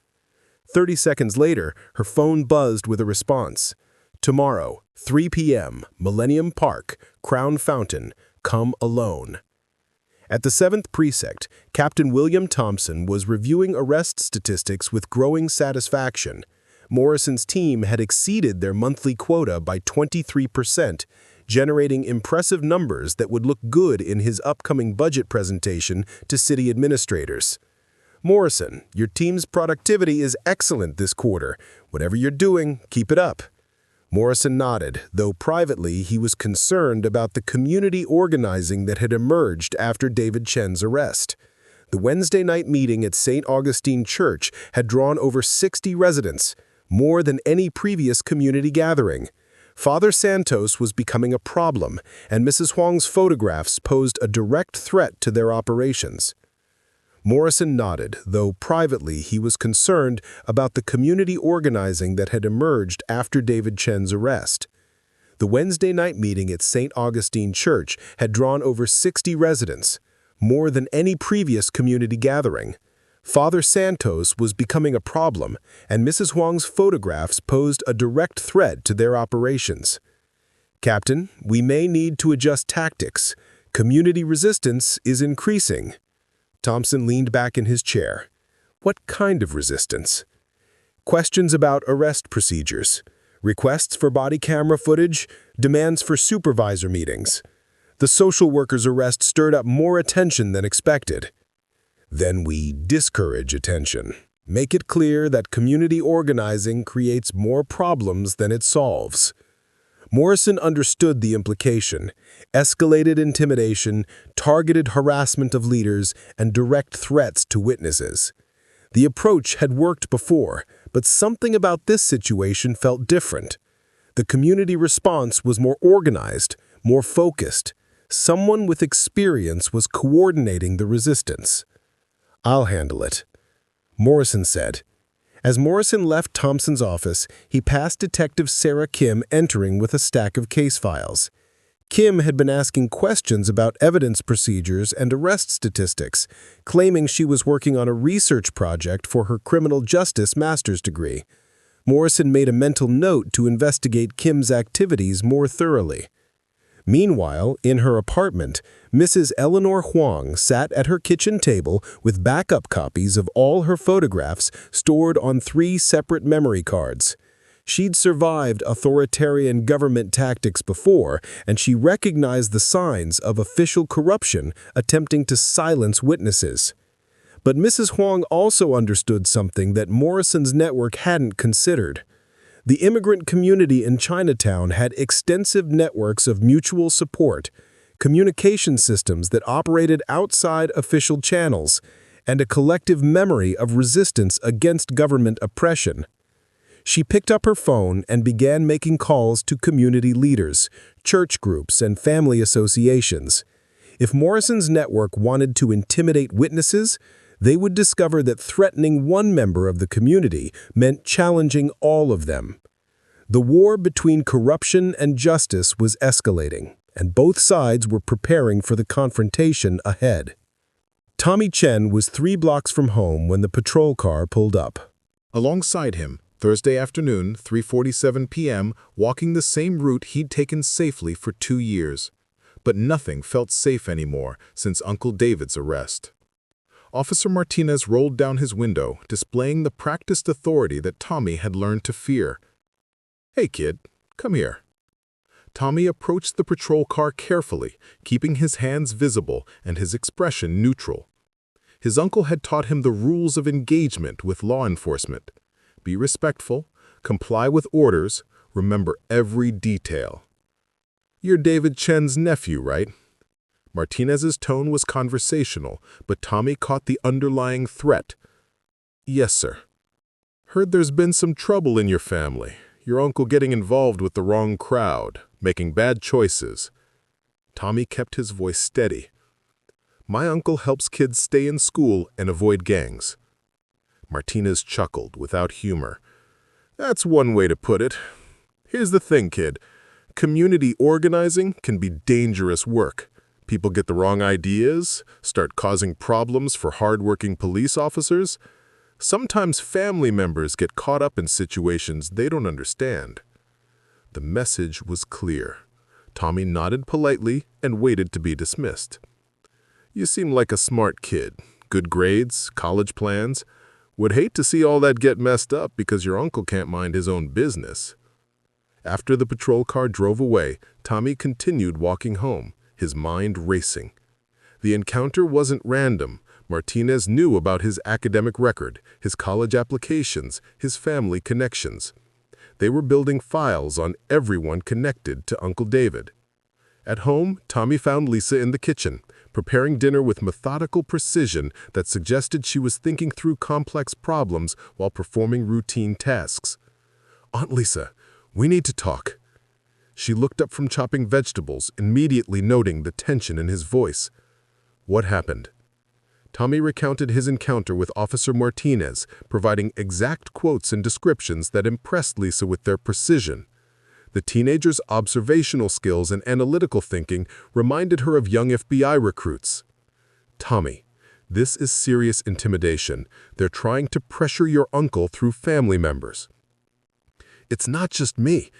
30 seconds later, her phone buzzed with a response. Tomorrow, 3 p.m., Millennium Park, Crown Fountain, come alone. At the 7th Precinct, Captain William Thompson was reviewing arrest statistics with growing satisfaction. Morrison's team had exceeded their monthly quota by 23%, generating impressive numbers that would look good in his upcoming budget presentation to city administrators. Morrison, your team's productivity is excellent this quarter. Whatever you're doing, keep it up. Morrison nodded, though privately he was concerned about the community organizing that had emerged after David Chen's arrest. The Wednesday night meeting at St. Augustine Church had drawn over 60 residents, more than any previous community gathering. Father Santos was becoming a problem, and Mrs. Huang's photographs posed a direct threat to their operations. Morrison nodded, though privately he was concerned about the community organizing that had emerged after David Chen's arrest. The Wednesday night meeting at St. Augustine Church had drawn over 60 residents, more than any previous community gathering. Father Santos was becoming a problem, and Mrs. Huang's photographs posed a direct threat to their operations. Captain, we may need to adjust tactics. Community resistance is increasing. Thompson leaned back in his chair. What kind of resistance? Questions about arrest procedures, requests for body camera footage, demands for supervisor meetings. The social worker's arrest stirred up more attention than expected. Then we discourage attention. Make it clear that community organizing creates more problems than it solves. Morrison understood the implication: escalated intimidation, targeted harassment of leaders, and direct threats to witnesses. The approach had worked before, but something about this situation felt different. The community response was more organized, more focused. Someone with experience was coordinating the resistance. I'll handle it, Morrison said. As Morrison left Thompson's office, he passed Detective Sarah Kim entering with a stack of case files. Kim had been asking questions about evidence procedures and arrest statistics, claiming she was working on a research project for her criminal justice master's degree. Morrison made a mental note to investigate Kim's activities more thoroughly. Meanwhile, in her apartment, Mrs. Eleanor Huang sat at her kitchen table with backup copies of all her photographs stored on 3 separate memory cards. She'd survived authoritarian government tactics before, and she recognized the signs of official corruption attempting to silence witnesses. But Mrs. Huang also understood something that Morrison's network hadn't considered. The immigrant community in Chinatown had extensive networks of mutual support, communication systems that operated outside official channels, and a collective memory of resistance against government oppression. She picked up her phone and began making calls to community leaders, church groups, and family associations. If Morrison's network wanted to intimidate witnesses, they would discover that threatening one member of the community meant challenging all of them. The war between corruption and justice was escalating, and both sides were preparing for the confrontation ahead. Tommy Chen was 3 blocks from home when the patrol car pulled up. Alongside him, Thursday afternoon, 3:47 p.m., walking the same route he'd taken safely for 2 years. But nothing felt safe anymore since Uncle David's arrest. Officer Martinez rolled down his window, displaying the practiced authority that Tommy had learned to fear. "Hey, kid, come here." Tommy approached the patrol car carefully, keeping his hands visible and his expression neutral. His uncle had taught him the rules of engagement with law enforcement. Be respectful, comply with orders, remember every detail. "You're David Chen's nephew, right?" Martinez's tone was conversational, but Tommy caught the underlying threat. "Yes, sir." "Heard there's been some trouble in your family. Your uncle getting involved with the wrong crowd, making bad choices." Tommy kept his voice steady. "My uncle helps kids stay in school and avoid gangs." Martinez chuckled without humor. "That's one way to put it. Here's the thing, kid. Community organizing can be dangerous work. People get the wrong ideas, start causing problems for hardworking police officers. Sometimes family members get caught up in situations they don't understand." The message was clear. Tommy nodded politely and waited to be dismissed. "You seem like a smart kid. Good grades, college plans. Would hate to see all that get messed up because your uncle can't mind his own business." After the patrol car drove away, Tommy continued walking home, his mind racing. The encounter wasn't random. Martinez knew about his academic record, his college applications, his family connections. They were building files on everyone connected to Uncle David. At home, Tommy found Lisa in the kitchen, preparing dinner with methodical precision that suggested she was thinking through complex problems while performing routine tasks. "Aunt Lisa, we need to talk." She looked up from chopping vegetables, immediately noting the tension in his voice. "What happened?" Tommy recounted his encounter with Officer Martinez, providing exact quotes and descriptions that impressed Lisa with their precision. The teenager's observational skills and analytical thinking reminded her of young FBI recruits. "Tommy, this is serious intimidation. They're trying to pressure your uncle through family members." "It's not just me.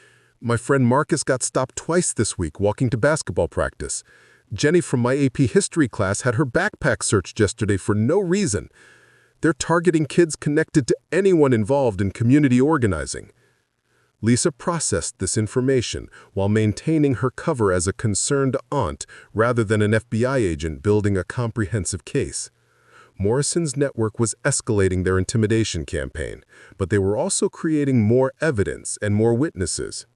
My friend Marcus got stopped twice this week walking to basketball practice. Jenny from my AP history class had her backpack searched yesterday for no reason. They're targeting kids connected to anyone involved in community organizing." Lisa processed this information while maintaining her cover as a concerned aunt rather than an FBI agent building a comprehensive case. Morrison's network was escalating their intimidation campaign, but they were also creating more evidence and more witnesses.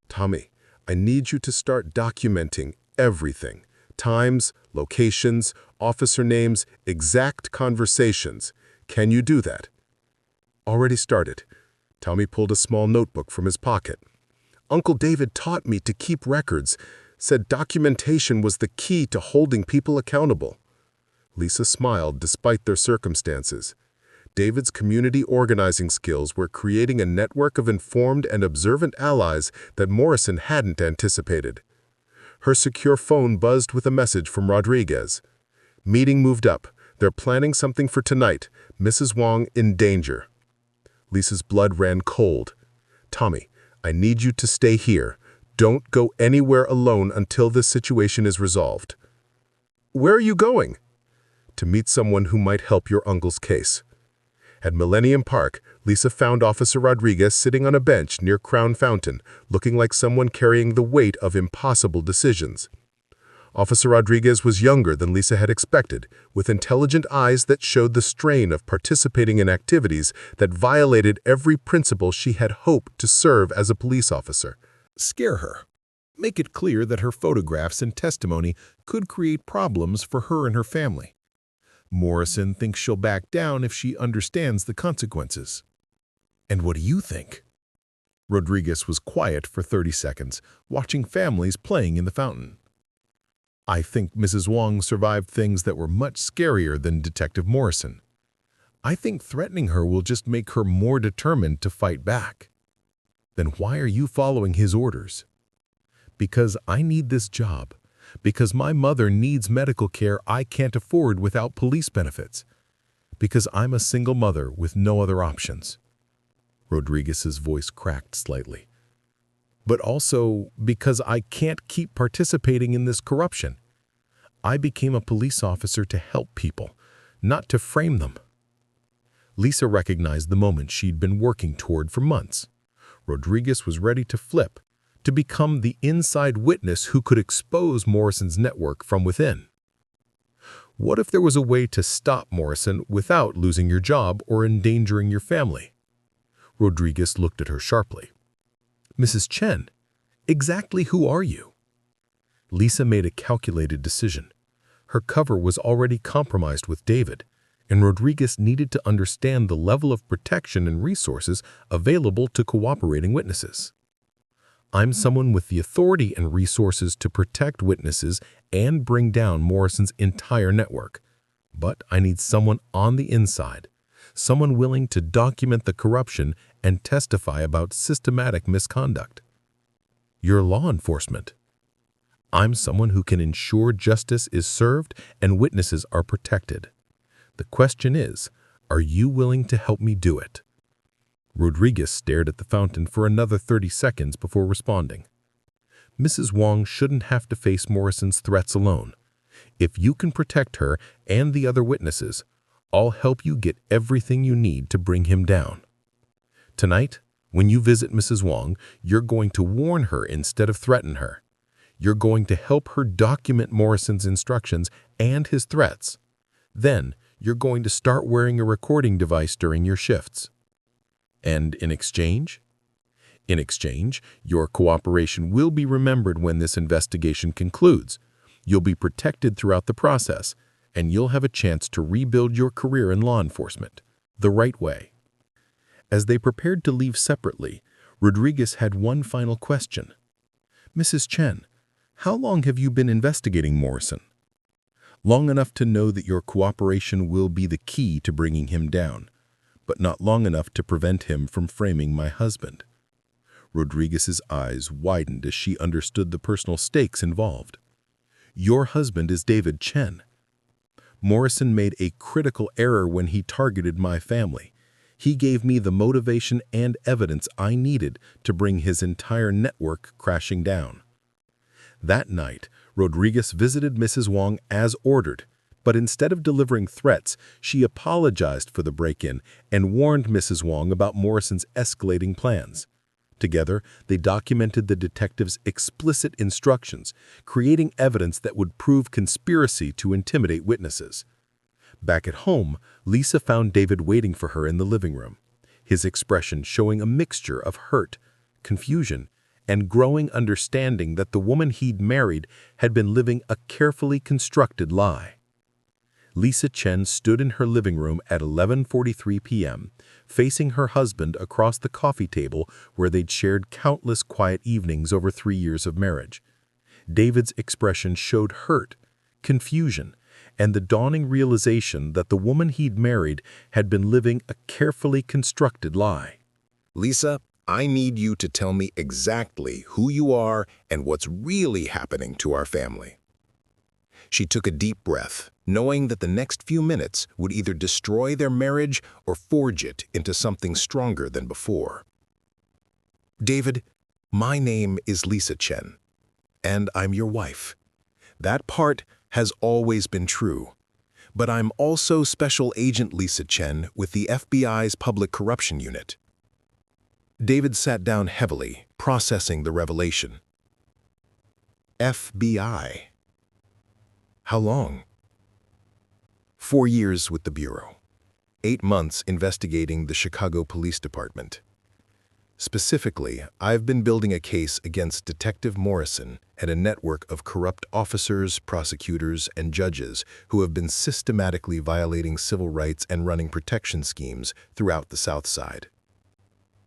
"Tommy, I need you to start documenting everything. Times, locations, officer names, exact conversations. Can you do that?" "Already started." Tommy pulled a small notebook from his pocket. "Uncle David taught me to keep records, said documentation was the key to holding people accountable." Lisa smiled despite their circumstances. David's community organizing skills were creating a network of informed and observant allies that Morrison hadn't anticipated. Her secure phone buzzed with a message from Rodriguez. "Meeting moved up. They're planning something for tonight. Mrs. Wong in danger." Lisa's blood ran cold. "Tommy, I need you to stay here. Don't go anywhere alone until this situation is resolved." "Where are you going?" "To meet someone who might help your uncle's case." At Millennium Park, Lisa found Officer Rodriguez sitting on a bench near Crown Fountain, looking like someone carrying the weight of impossible decisions. Officer Rodriguez was younger than Lisa had expected, with intelligent eyes that showed the strain of participating in activities that violated every principle she had hoped to serve as a police officer. Scare her. Make it clear that her photographs and testimony could create problems for her and her family. Morrison thinks she'll back down if she understands the consequences. And what do you think? Rodriguez was quiet for 30 seconds, watching families playing in the fountain. I think Mrs. Wong survived things that were much scarier than Detective Morrison. I think threatening her will just make her more determined to fight back. Then why are you following his orders? Because I need this job. Because my mother needs medical care I can't afford without police benefits. Because I'm a single mother with no other options. Rodriguez's voice cracked slightly. But also because I can't keep participating in this corruption. I became a police officer to help people, not to frame them. Lisa recognized the moment she'd been working toward for months. Rodriguez was ready to flip, to become the inside witness who could expose Morrison's network from within. What if there was a way to stop Morrison without losing your job or endangering your family? Rodriguez looked at her sharply. Mrs. Chen, exactly who are you? Lisa made a calculated decision. Her cover was already compromised with David, and Rodriguez needed to understand the level of protection and resources available to cooperating witnesses. I'm someone with the authority and resources to protect witnesses and bring down Morrison's entire network. But I need someone on the inside, someone willing to document the corruption and testify about systematic misconduct. You're law enforcement. I'm someone who can ensure justice is served and witnesses are protected. The question is, are you willing to help me do it? Rodriguez stared at the fountain for another 30 seconds before responding. Mrs. Wong shouldn't have to face Morrison's threats alone. If you can protect her and the other witnesses, I'll help you get everything you need to bring him down. Tonight, when you visit Mrs. Wong, you're going to warn her instead of threaten her. You're going to help her document Morrison's instructions and his threats. Then, you're going to start wearing a recording device during your shifts. And in exchange? In exchange, your cooperation will be remembered when this investigation concludes. You'll be protected throughout the process, and you'll have a chance to rebuild your career in law enforcement, the right way. As they prepared to leave separately, Rodriguez had one final question. Mrs. Chen, how long have you been investigating Morrison? Long enough to know that your cooperation will be the key to bringing him down, but not long enough to prevent him from framing my husband. Rodriguez's eyes widened as she understood the personal stakes involved. Your husband is David Chen. Morrison made a critical error when he targeted my family. He gave me the motivation and evidence I needed to bring his entire network crashing down. That night, Rodriguez visited Mrs. Wong as ordered, but instead of delivering threats, she apologized for the break-in and warned Mrs. Wong about Morrison's escalating plans. Together, they documented the detective's explicit instructions, creating evidence that would prove conspiracy to intimidate witnesses. Back at home, Lisa found David waiting for her in the living room, his expression showing a mixture of hurt, confusion, and growing understanding that the woman he'd married had been living a carefully constructed lie. Lisa Chen stood in her living room at 11:43 p.m., facing her husband across the coffee table where they'd shared countless quiet evenings over 3 years of marriage. David's expression showed hurt, confusion, and the dawning realization that the woman he'd married had been living a carefully constructed lie. Lisa, I need you to tell me exactly who you are and what's really happening to our family. She took a deep breath, knowing that the next few minutes would either destroy their marriage or forge it into something stronger than before. David, my name is Lisa Chen, and I'm your wife. That part has always been true. But I'm also Special Agent Lisa Chen with the FBI's Public Corruption Unit. David sat down heavily, processing the revelation. FBI. How long? 4 years with the Bureau. 8 months investigating the Chicago Police Department. Specifically, I've been building a case against Detective Morrison and a network of corrupt officers, prosecutors, and judges who have been systematically violating civil rights and running protection schemes throughout the South Side.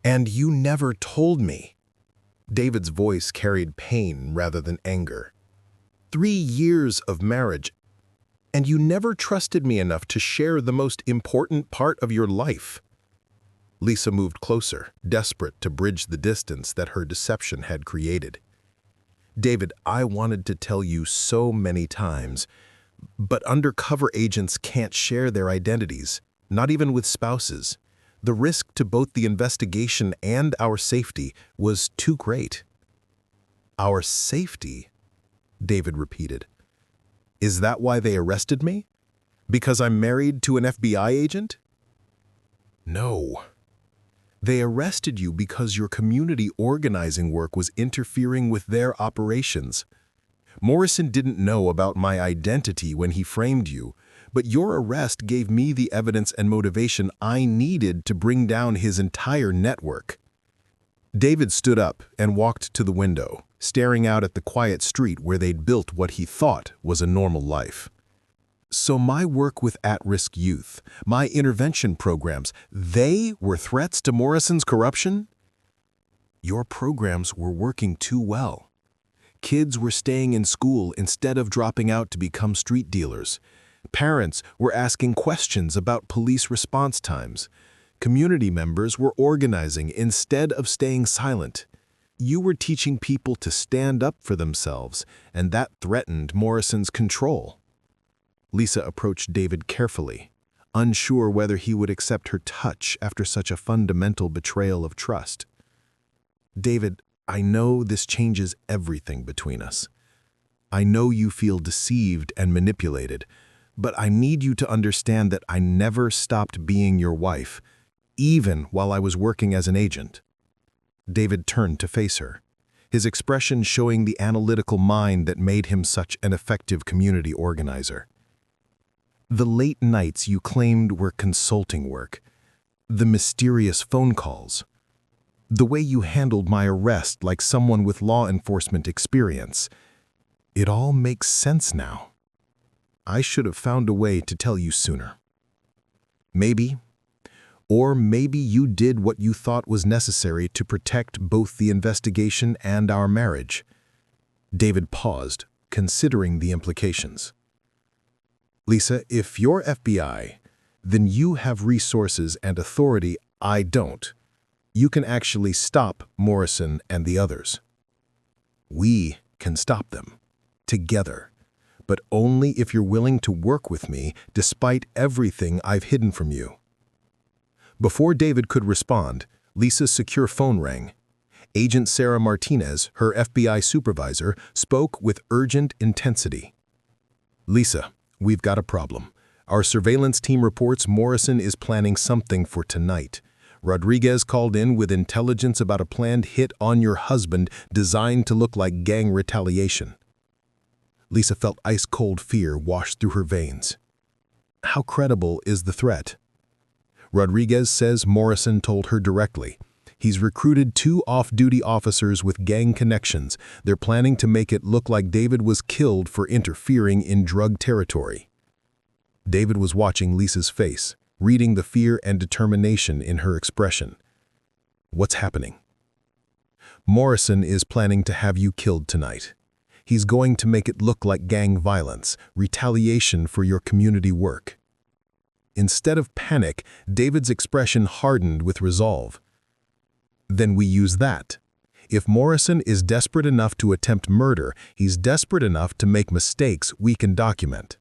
And you never told me. David's voice carried pain rather than anger. 3 years of marriage, and you never trusted me enough to share the most important part of your life. Lisa moved closer, desperate to bridge the distance that her deception had created. David, I wanted to tell you so many times, but undercover agents can't share their identities, not even with spouses. The risk to both the investigation and our safety was too great. Our safety? David repeated. Is that why they arrested me? Because I'm married to an FBI agent? No. They arrested you because your community organizing work was interfering with their operations. Morrison didn't know about my identity when he framed you, but your arrest gave me the evidence and motivation I needed to bring down his entire network. David stood up and walked to the window, staring out at the quiet street where they'd built what he thought was a normal life. So my work with at-risk youth, my intervention programs, they were threats to Morrison's corruption? Your programs were working too well. Kids were staying in school instead of dropping out to become street dealers. Parents were asking questions about police response times. Community members were organizing instead of staying silent. You were teaching people to stand up for themselves, and that threatened Morrison's control. Lisa approached David carefully, unsure whether he would accept her touch after such a fundamental betrayal of trust. David, I know this changes everything between us. I know you feel deceived and manipulated, but I need you to understand that I never stopped being your wife, even while I was working as an agent. David turned to face her, his expression showing the analytical mind that made him such an effective community organizer. The late nights you claimed were consulting work, the mysterious phone calls, the way you handled my arrest like someone with law enforcement experience, it all makes sense now. I should have found a way to tell you sooner. Maybe you did what you thought was necessary to protect both the investigation and our marriage. David paused, considering the implications. Lisa, if you're FBI, then you have resources and authority I don't. You can actually stop Morrison and the others. We can stop them, together, but only if you're willing to work with me despite everything I've hidden from you. Before David could respond, Lisa's secure phone rang. Agent Sarah Martinez, her FBI supervisor, spoke with urgent intensity. Lisa, we've got a problem. Our surveillance team reports Morrison is planning something for tonight. Rodriguez called in with intelligence about a planned hit on your husband designed to look like gang retaliation. Lisa felt ice-cold fear wash through her veins. How credible is the threat? Rodriguez says Morrison told her directly. He's recruited 2 off-duty officers with gang connections. They're planning to make it look like David was killed for interfering in drug territory. David was watching Lisa's face, reading the fear and determination in her expression. What's happening? Morrison is planning to have you killed tonight. He's going to make it look like gang violence, retaliation for your community work. Instead of panic, David's expression hardened with resolve. Then we use that. If Morrison is desperate enough to attempt murder, he's desperate enough to make mistakes we can document.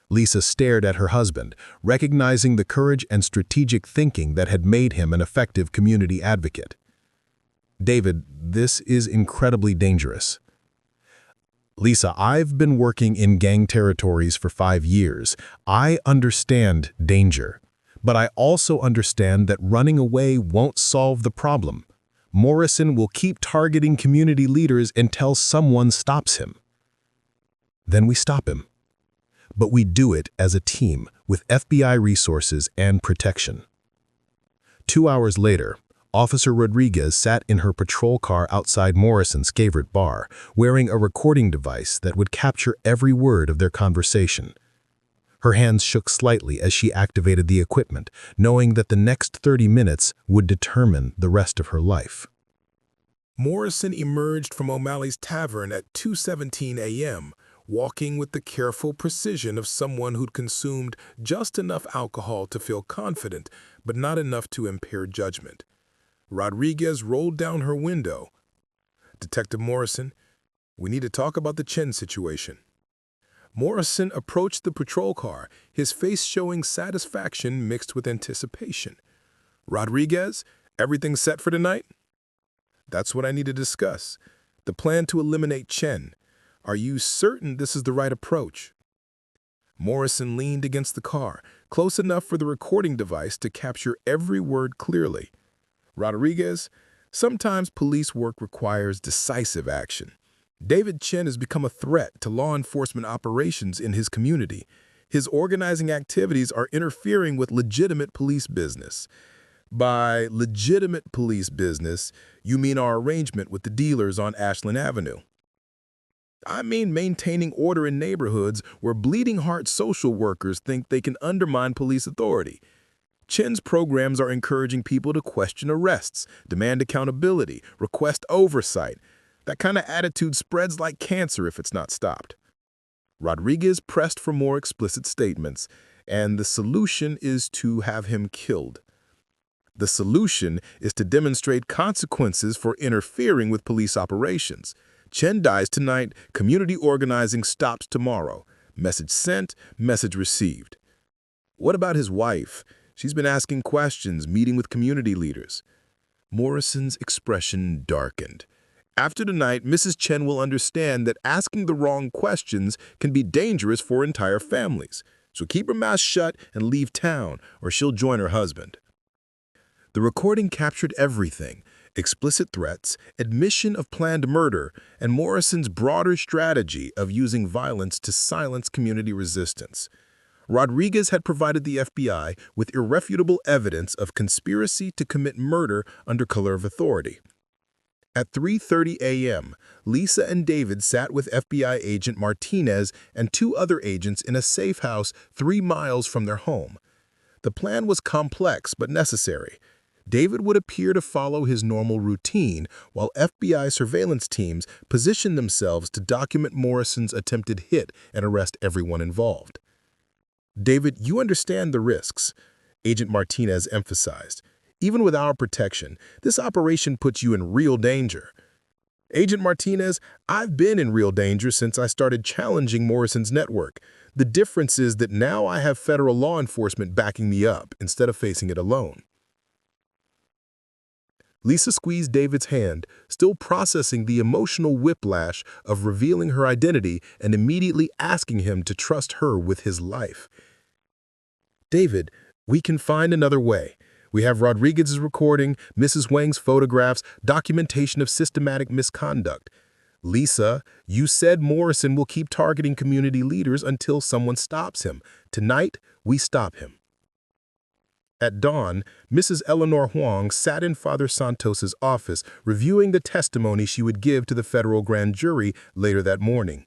Lisa stared at her husband, recognizing the courage and strategic thinking that had made him an effective community advocate. David, this is incredibly dangerous. Lisa, I've been working in gang territories for 5 years. I understand danger. But I also understand that running away won't solve the problem. Morrison will keep targeting community leaders until someone stops him. Then we stop him. But we do it as a team with FBI resources and protection. 2 hours later, Officer Rodriguez sat in her patrol car outside Morrison's favorite bar, wearing a recording device that would capture every word of their conversation. Her hands shook slightly as she activated the equipment, knowing that the next 30 minutes would determine the rest of her life. Morrison emerged from O'Malley's tavern at 2:17 a.m., walking with the careful precision of someone who'd consumed just enough alcohol to feel confident, but not enough to impair judgment. Rodriguez rolled down her window. "Detective Morrison, we need to talk about the Chen situation." Morrison approached the patrol car, his face showing satisfaction mixed with anticipation. "Rodriguez, everything set for tonight?" "That's what I need to discuss. The plan to eliminate Chen. Are you certain this is the right approach?" Morrison leaned against the car, close enough for the recording device to capture every word clearly. Rodriguez, sometimes police work requires decisive action. David Chen has become a threat to law enforcement operations in his community. His organizing activities are interfering with legitimate police business. By legitimate police business, you mean our arrangement with the dealers on Ashland Avenue. I mean maintaining order in neighborhoods where bleeding heart social workers think they can undermine police authority. Chen's programs are encouraging people to question arrests, demand accountability, request oversight. That kind of attitude spreads like cancer if it's not stopped. Rodriguez pressed for more explicit statements, and the solution is to have him killed. The solution is to demonstrate consequences for interfering with police operations. Chen dies tonight, community organizing stops tomorrow. Message sent, message received. What about his wife? She's been asking questions, meeting with community leaders. Morrison's expression darkened. After tonight, Mrs. Chen will understand that asking the wrong questions can be dangerous for entire families. So keep her mouth shut and leave town, or she'll join her husband. The recording captured everything: explicit threats, admission of planned murder, and Morrison's broader strategy of using violence to silence community resistance. Rodriguez had provided the FBI with irrefutable evidence of conspiracy to commit murder under color of authority. At 3:30 a.m., Lisa and David sat with FBI agent Martinez and two other agents in a safe house 3 miles from their home. The plan was complex but necessary. David would appear to follow his normal routine, while FBI surveillance teams positioned themselves to document Morrison's attempted hit and arrest everyone involved. "David, you understand the risks," Agent Martinez emphasized. "Even with our protection, this operation puts you in real danger." "Agent Martinez, I've been in real danger since I started challenging Morrison's network. The difference is that now I have federal law enforcement backing me up instead of facing it alone." Lisa squeezed David's hand, still processing the emotional whiplash of revealing her identity and immediately asking him to trust her with his life. "David, we can find another way. We have Rodriguez's recording, Mrs. Wang's photographs, documentation of systematic misconduct. Lisa, you said Morrison will keep targeting community leaders until someone stops him. Tonight, we stop him." At dawn, Mrs. Eleanor Huang sat in Father Santos's office reviewing the testimony she would give to the federal grand jury later that morning.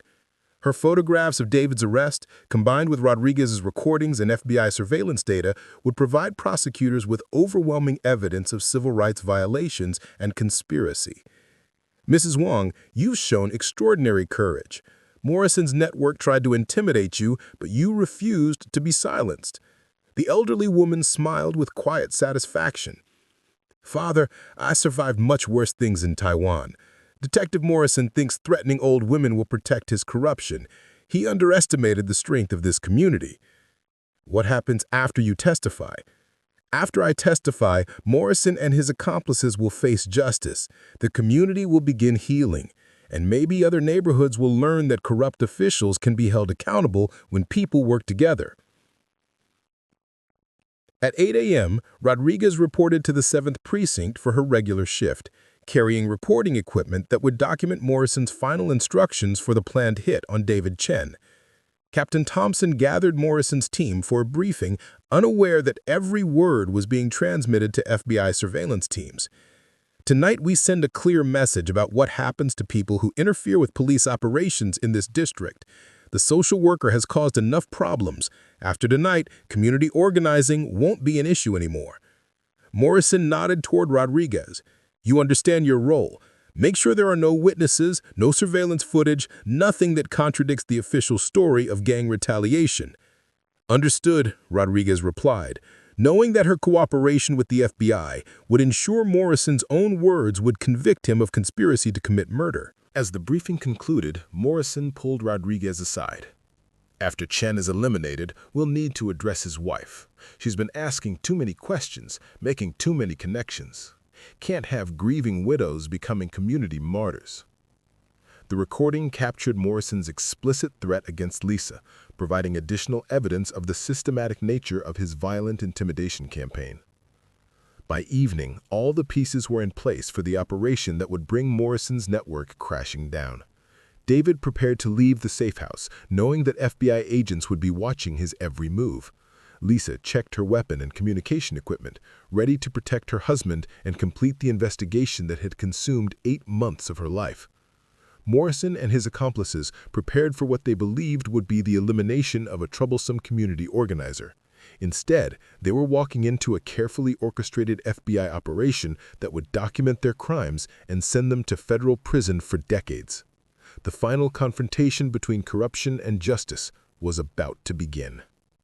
Her photographs of David's arrest, combined with Rodriguez's recordings and FBI surveillance data, would provide prosecutors with overwhelming evidence of civil rights violations and conspiracy. "Mrs. Huang, you've shown extraordinary courage. Morrison's network tried to intimidate you, but you refused to be silenced." The elderly woman smiled with quiet satisfaction. "Father, I survived much worse things in Taiwan. Detective Morrison thinks threatening old women will protect his corruption. He underestimated the strength of this community." "What happens after you testify?" "After I testify, Morrison and his accomplices will face justice. The community will begin healing. And maybe other neighborhoods will learn that corrupt officials can be held accountable when people work together." At 8 a.m., Rodriguez reported to the 7th Precinct for her regular shift, carrying recording equipment that would document Morrison's final instructions for the planned hit on David Chen. Captain Thompson gathered Morrison's team for a briefing, unaware that every word was being transmitted to FBI surveillance teams. "Tonight we send a clear message about what happens to people who interfere with police operations in this district. The social worker has caused enough problems. After tonight, community organizing won't be an issue anymore." Morrison nodded toward Rodriguez. "You understand your role. Make sure there are no witnesses, no surveillance footage, nothing that contradicts the official story of gang retaliation." "Understood," Rodriguez replied, knowing that her cooperation with the FBI would ensure Morrison's own words would convict him of conspiracy to commit murder. As the briefing concluded, Morrison pulled Rodriguez aside. "After Chen is eliminated, we'll need to address his wife. She's been asking too many questions, making too many connections. Can't have grieving widows becoming community martyrs." The recording captured Morrison's explicit threat against Lisa, providing additional evidence of the systematic nature of his violent intimidation campaign. By evening, all the pieces were in place for the operation that would bring Morrison's network crashing down. David prepared to leave the safe house, knowing that FBI agents would be watching his every move. Lisa checked her weapon and communication equipment, ready to protect her husband and complete the investigation that had consumed 8 months of her life. Morrison and his accomplices prepared for what they believed would be the elimination of a troublesome community organizer. Instead, they were walking into a carefully orchestrated FBI operation that would document their crimes and send them to federal prison for decades. The final confrontation between corruption and justice was about to begin.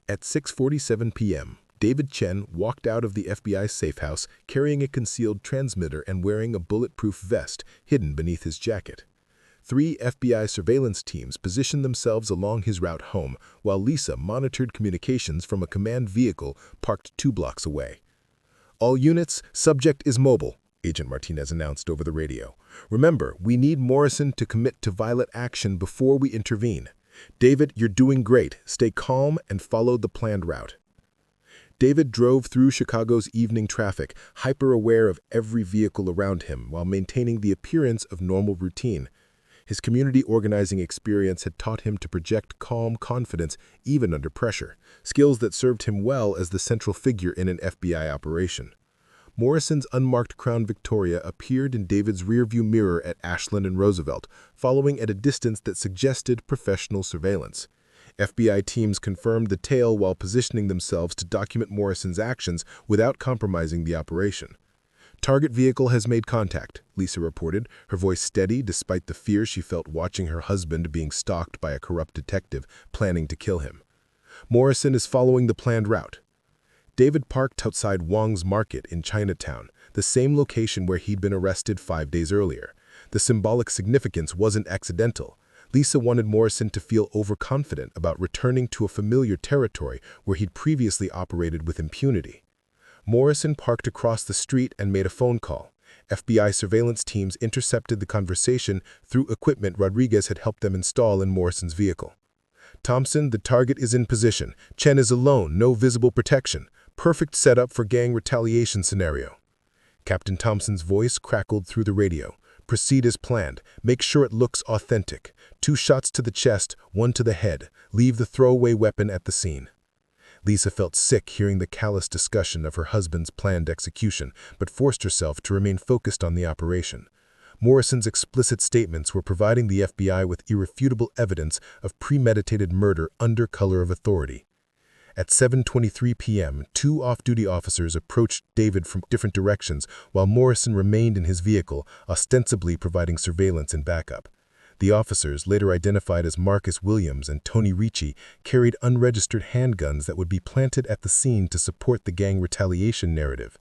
At 6:47 p.m., David Chen walked out of the FBI safe house carrying a concealed transmitter and wearing a bulletproof vest hidden beneath his jacket. 3 FBI surveillance teams positioned themselves along his route home, while Lisa monitored communications from a command vehicle parked 2 blocks away. "All units, subject is mobile," Agent Martinez announced over the radio. "Remember, we need Morrison to commit to violent action before we intervene. David, you're doing great. Stay calm and follow the planned route." David drove through Chicago's evening traffic, hyper-aware of every vehicle around him while maintaining the appearance of normal routine. His community organizing experience had taught him to project calm confidence even under pressure, skills that served him well as the central figure in an FBI operation. Morrison's unmarked Crown Victoria appeared in David's rearview mirror at Ashland and Roosevelt, following at a distance that suggested professional surveillance. FBI teams confirmed the tale while positioning themselves to document Morrison's actions without compromising the operation. "Target vehicle has made contact," Lisa reported, her voice steady despite the fear she felt watching her husband being stalked by a corrupt detective planning to kill him. "Morrison is following the planned route." David parked outside Wong's Market in Chinatown, the same location where he'd been arrested 5 days earlier. The symbolic significance wasn't accidental. Lisa wanted Morrison to feel overconfident about returning to a familiar territory where he'd previously operated with impunity. Morrison parked across the street and made a phone call. FBI surveillance teams intercepted the conversation through equipment Rodriguez had helped them install in Morrison's vehicle. "Thompson, the target is in position. Chen is alone, no visible protection. Perfect setup for gang retaliation scenario." Captain Thompson's voice crackled through the radio. "Proceed as planned. Make sure it looks authentic. 2 shots to the chest, 1 to the head. Leave the throwaway weapon at the scene." Lisa felt sick hearing the callous discussion of her husband's planned execution, but forced herself to remain focused on the operation. Morrison's explicit statements were providing the FBI with irrefutable evidence of premeditated murder under color of authority. At 7:23 p.m., 2 off-duty officers approached David from different directions while Morrison remained in his vehicle, ostensibly providing surveillance and backup. The officers, later identified as Marcus Williams and Tony Ricci, carried unregistered handguns that would be planted at the scene to support the gang retaliation narrative.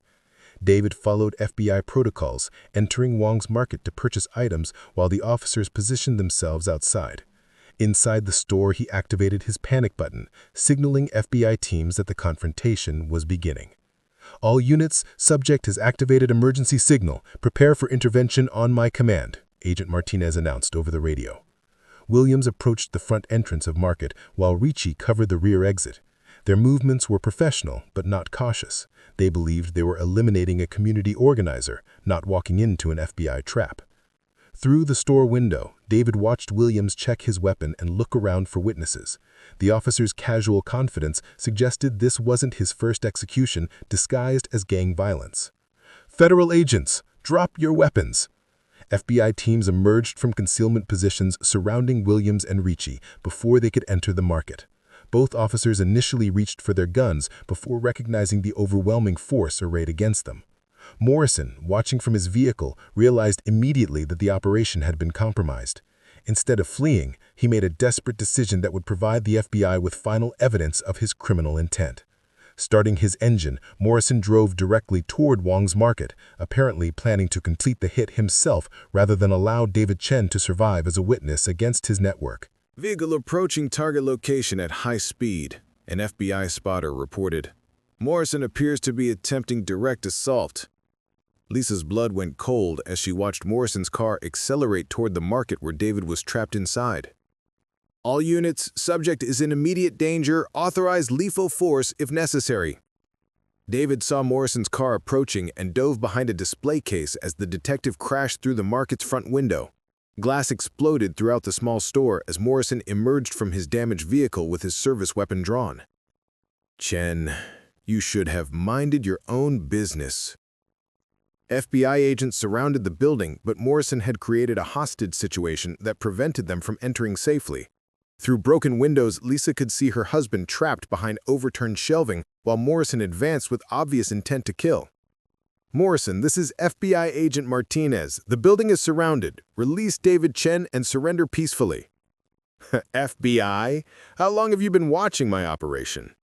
David followed FBI protocols, entering Wong's Market to purchase items while the officers positioned themselves outside. Inside the store, he activated his panic button, signaling FBI teams that the confrontation was beginning. "All units, subject has activated emergency signal. Prepare for intervention on my command," Agent Martinez announced over the radio. Williams approached the front entrance of Market, while Ricci covered the rear exit. Their movements were professional, but not cautious. They believed they were eliminating a community organizer, not walking into an FBI trap. Through the store window, David watched Williams check his weapon and look around for witnesses. The officer's casual confidence suggested this wasn't his first execution disguised as gang violence. "Federal agents, drop your weapons!" FBI teams emerged from concealment positions surrounding Williams and Ricci before they could enter the Market. Both officers initially reached for their guns before recognizing the overwhelming force arrayed against them. Morrison, watching from his vehicle, realized immediately that the operation had been compromised. Instead of fleeing, he made a desperate decision that would provide the FBI with final evidence of his criminal intent. Starting his engine, Morrison drove directly toward Wong's Market, apparently planning to complete the hit himself rather than allow David Chen to survive as a witness against his network. Vehicle approaching target location at high speed, an FBI spotter reported. "Morrison appears to be attempting direct assault." Lisa's blood went cold as she watched Morrison's car accelerate toward the market where David was trapped inside. All units, subject is in immediate danger, authorize lethal force if necessary. David saw Morrison's car approaching and dove behind a display case as the detective crashed through the market's front window. Glass exploded throughout the small store as Morrison emerged from his damaged vehicle with his service weapon drawn. Chen, you should have minded your own business. FBI agents surrounded the building, but Morrison had created a hostage situation that prevented them from entering safely. Through broken windows, Lisa could see her husband trapped behind overturned shelving while Morrison advanced with obvious intent to kill. Morrison, this is FBI Agent Martinez. The building is surrounded. Release David Chen and surrender peacefully. FBI? How long have you been watching my operation?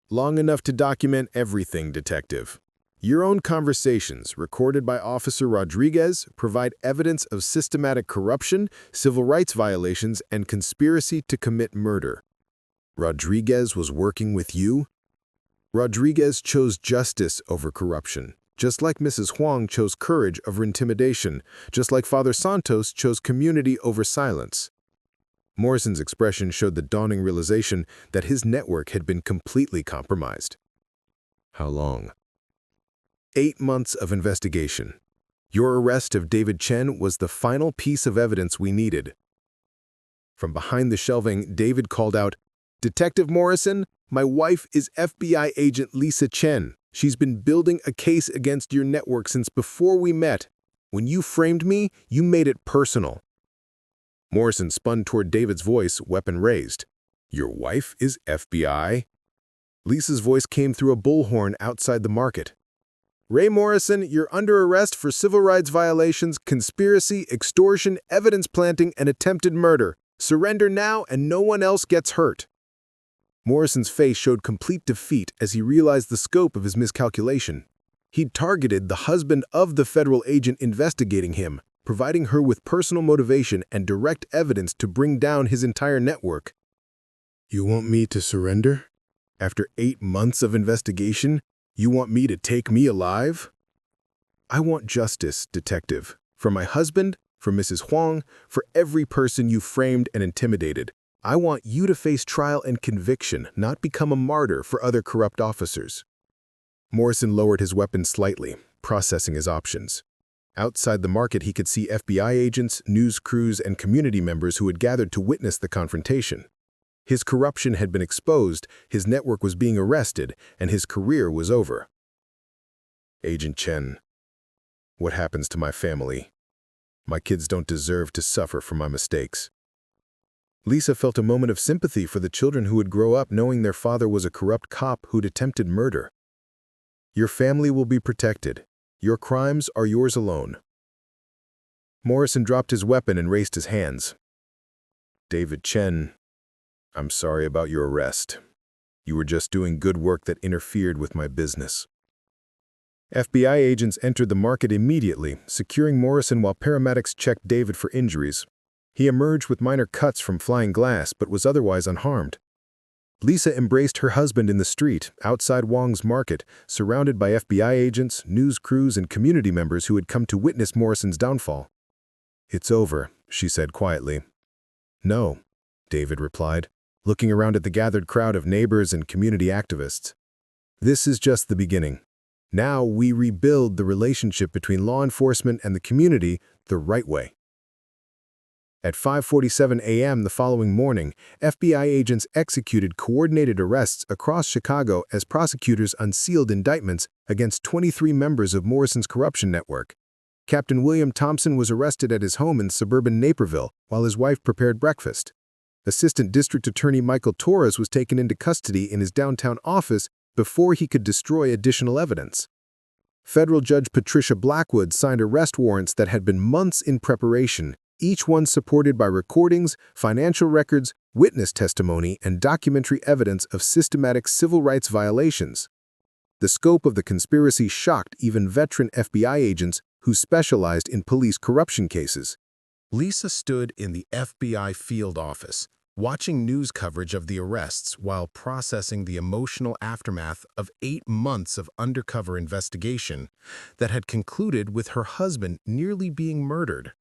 Long enough to document everything, Detective. Your own conversations, recorded by Officer Rodriguez, provide evidence of systematic corruption, civil rights violations, and conspiracy to commit murder. Rodriguez was working with you? Rodriguez chose justice over corruption, just like Mrs. Huang chose courage over intimidation, just like Father Santos chose community over silence. Morrison's expression showed the dawning realization that his network had been completely compromised. How long? 8 months of investigation. Your arrest of David Chen was the final piece of evidence we needed. From behind the shelving, David called out, "Detective Morrison, my wife is FBI agent Lisa Chen. She's been building a case against your network since before we met. When you framed me, you made it personal." Morrison spun toward David's voice, weapon raised. "Your wife is FBI?" Lisa's voice came through a bullhorn outside the market. "Ray Morrison, you're under arrest for civil rights violations, conspiracy, extortion, evidence planting, and attempted murder. Surrender now and no one else gets hurt." Morrison's face showed complete defeat as he realized the scope of his miscalculation. He'd targeted the husband of the federal agent investigating him, providing her with personal motivation and direct evidence to bring down his entire network. "You want me to surrender? After 8 months of investigation? You want me to take me alive?" "I want justice, Detective. For my husband, for Mrs. Huang, for every person you framed and intimidated. I want you to face trial and conviction, not become a martyr for other corrupt officers." Morrison lowered his weapon slightly, processing his options. Outside the market, he could see FBI agents, news crews, and community members who had gathered to witness the confrontation. His corruption had been exposed, his network was being arrested, and his career was over. "Agent Chen, what happens to my family? My kids don't deserve to suffer for my mistakes." Lisa felt a moment of sympathy for the children who would grow up knowing their father was a corrupt cop who'd attempted murder. "Your family will be protected. Your crimes are yours alone." Morrison dropped his weapon and raised his hands. "David Chen, I'm sorry about your arrest. You were just doing good work that interfered with my business." FBI agents entered the market immediately, securing Morrison while paramedics checked David for injuries. He emerged with minor cuts from flying glass but was otherwise unharmed. Lisa embraced her husband in the street, outside Wong's market, surrounded by FBI agents, news crews, and community members who had come to witness Morrison's downfall. "It's over," she said quietly. "No," David replied, looking around at the gathered crowd of neighbors and community activists. "This is just the beginning. Now we rebuild the relationship between law enforcement and the community the right way." At 5:47 a.m. the following morning, FBI agents executed coordinated arrests across Chicago as prosecutors unsealed indictments against 23 members of Morrison's corruption network. Captain William Thompson was arrested at his home in suburban Naperville while his wife prepared breakfast. Assistant District Attorney Michael Torres was taken into custody in his downtown office before he could destroy additional evidence. Federal Judge Patricia Blackwood signed arrest warrants that had been months in preparation, each one supported by recordings, financial records, witness testimony, and documentary evidence of systematic civil rights violations. The scope of the conspiracy shocked even veteran FBI agents who specialized in police corruption cases. Lisa stood in the FBI field office, Watching news coverage of the arrests while processing the emotional aftermath of 8 months of undercover investigation that had concluded with her husband nearly being murdered,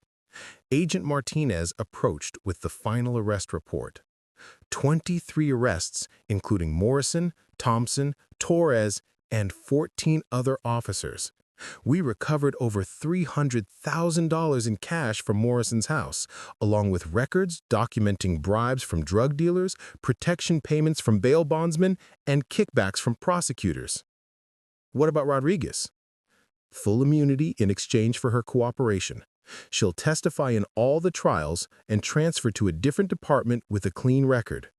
Agent Martinez approached with the final arrest report. 23 arrests, including Morrison, Thompson, Torres, and 14 other officers. We recovered over $300,000 in cash from Morrison's house, along with records documenting bribes from drug dealers, protection payments from bail bondsmen, and kickbacks from prosecutors. What about Rodriguez? Full immunity in exchange for her cooperation. She'll testify in all the trials and transfer to a different department with a clean record.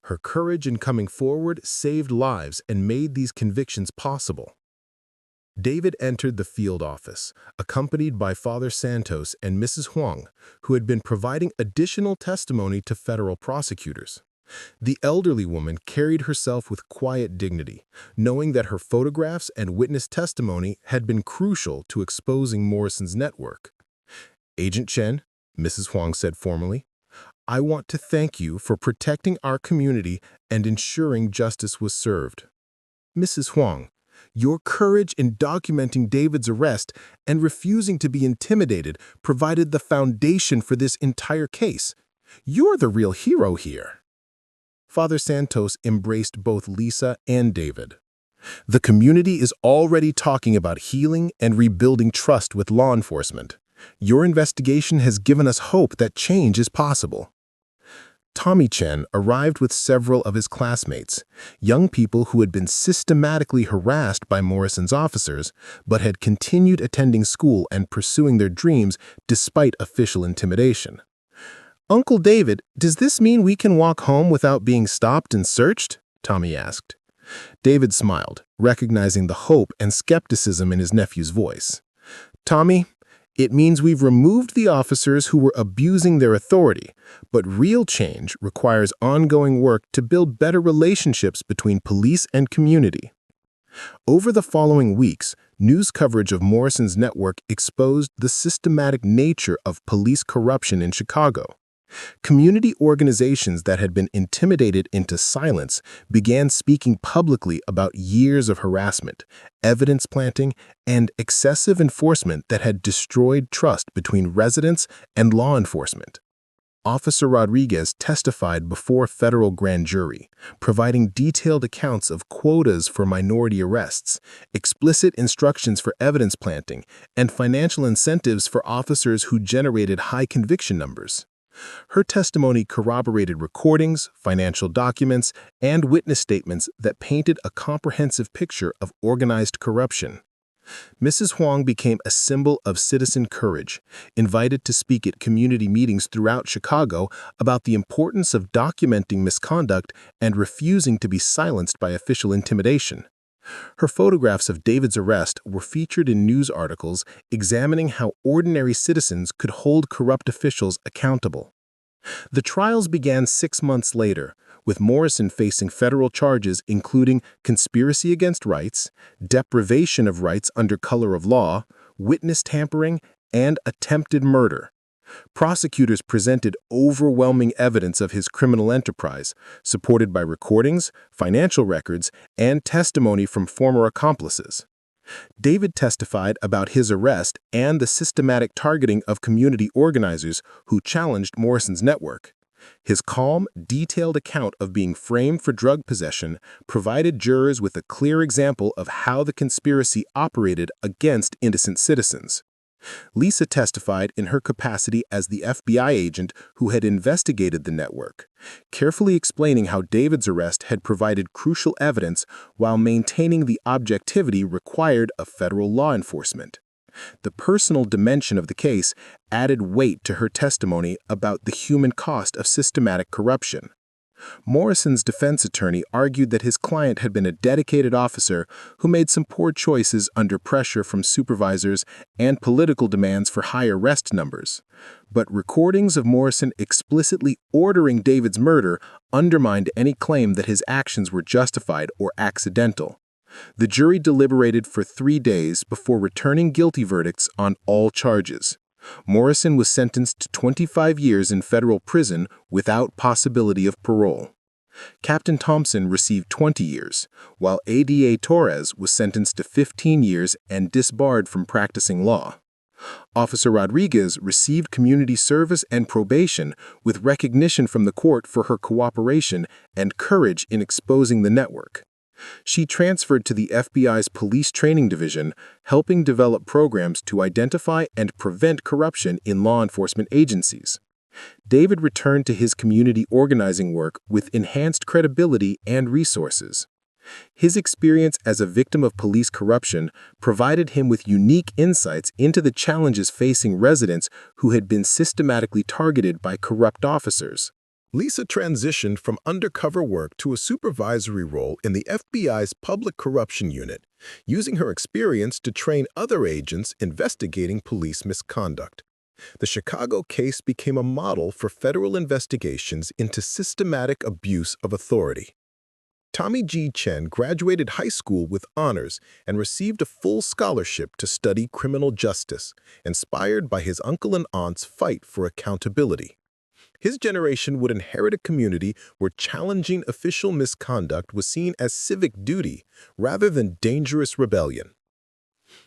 Her courage in coming forward saved lives and made these convictions possible. David entered the field office, accompanied by Father Santos and Mrs. Huang, who had been providing additional testimony to federal prosecutors. The elderly woman carried herself with quiet dignity, knowing that her photographs and witness testimony had been crucial to exposing Morrison's network. "Agent Chen," Mrs. Huang said formally, "I want to thank you for protecting our community and ensuring justice was served." "Mrs. Huang, your courage in documenting David's arrest and refusing to be intimidated provided the foundation for this entire case. You're the real hero here." Father Santos embraced both Lisa and David. "The community is already talking about healing and rebuilding trust with law enforcement. Your investigation has given us hope that change is possible." Tommy Chen arrived with several of his classmates, young people who had been systematically harassed by Morrison's officers, but had continued attending school and pursuing their dreams despite official intimidation. "Uncle David, does this mean we can walk home without being stopped and searched?" Tommy asked. David smiled, recognizing the hope and skepticism in his nephew's voice. "Tommy, it means we've removed the officers who were abusing their authority, but real change requires ongoing work to build better relationships between police and community." Over the following weeks, news coverage of Morrison's network exposed the systematic nature of police corruption in Chicago. Community organizations that had been intimidated into silence began speaking publicly about years of harassment, evidence planting, and excessive enforcement that had destroyed trust between residents and law enforcement. Officer Rodriguez testified before a federal grand jury, providing detailed accounts of quotas for minority arrests, explicit instructions for evidence planting, and financial incentives for officers who generated high conviction numbers. Her testimony corroborated recordings, financial documents, and witness statements that painted a comprehensive picture of organized corruption. Mrs. Huang became a symbol of citizen courage, invited to speak at community meetings throughout Chicago about the importance of documenting misconduct and refusing to be silenced by official intimidation. Her photographs of David's arrest were featured in news articles examining how ordinary citizens could hold corrupt officials accountable. The trials began 6 months later, with Morrison facing federal charges including conspiracy against rights, deprivation of rights under color of law, witness tampering, and attempted murder. Prosecutors presented overwhelming evidence of his criminal enterprise, supported by recordings, financial records, and testimony from former accomplices. David testified about his arrest and the systematic targeting of community organizers who challenged Morrison's network. His calm, detailed account of being framed for drug possession provided jurors with a clear example of how the conspiracy operated against innocent citizens. Lisa testified in her capacity as the FBI agent who had investigated the network, carefully explaining how David's arrest had provided crucial evidence while maintaining the objectivity required of federal law enforcement. The personal dimension of the case added weight to her testimony about the human cost of systematic corruption. Morrison's defense attorney argued that his client had been a dedicated officer who made some poor choices under pressure from supervisors and political demands for high arrest numbers. But recordings of Morrison explicitly ordering David's murder undermined any claim that his actions were justified or accidental. The jury deliberated for 3 days before returning guilty verdicts on all charges. Morrison was sentenced to 25 years in federal prison without possibility of parole. Captain Thompson received 20 years, while ADA Torres was sentenced to 15 years and disbarred from practicing law. Officer Rodriguez received community service and probation with recognition from the court for her cooperation and courage in exposing the network. She transferred to the FBI's Police Training Division, helping develop programs to identify and prevent corruption in law enforcement agencies. David returned to his community organizing work with enhanced credibility and resources. His experience as a victim of police corruption provided him with unique insights into the challenges facing residents who had been systematically targeted by corrupt officers. Lisa transitioned from undercover work to a supervisory role in the FBI's Public Corruption Unit, using her experience to train other agents investigating police misconduct. The Chicago case became a model for federal investigations into systematic abuse of authority. Tommy G. Chen graduated high school with honors and received a full scholarship to study criminal justice, inspired by his uncle and aunt's fight for accountability. His generation would inherit a community where challenging official misconduct was seen as civic duty rather than dangerous rebellion.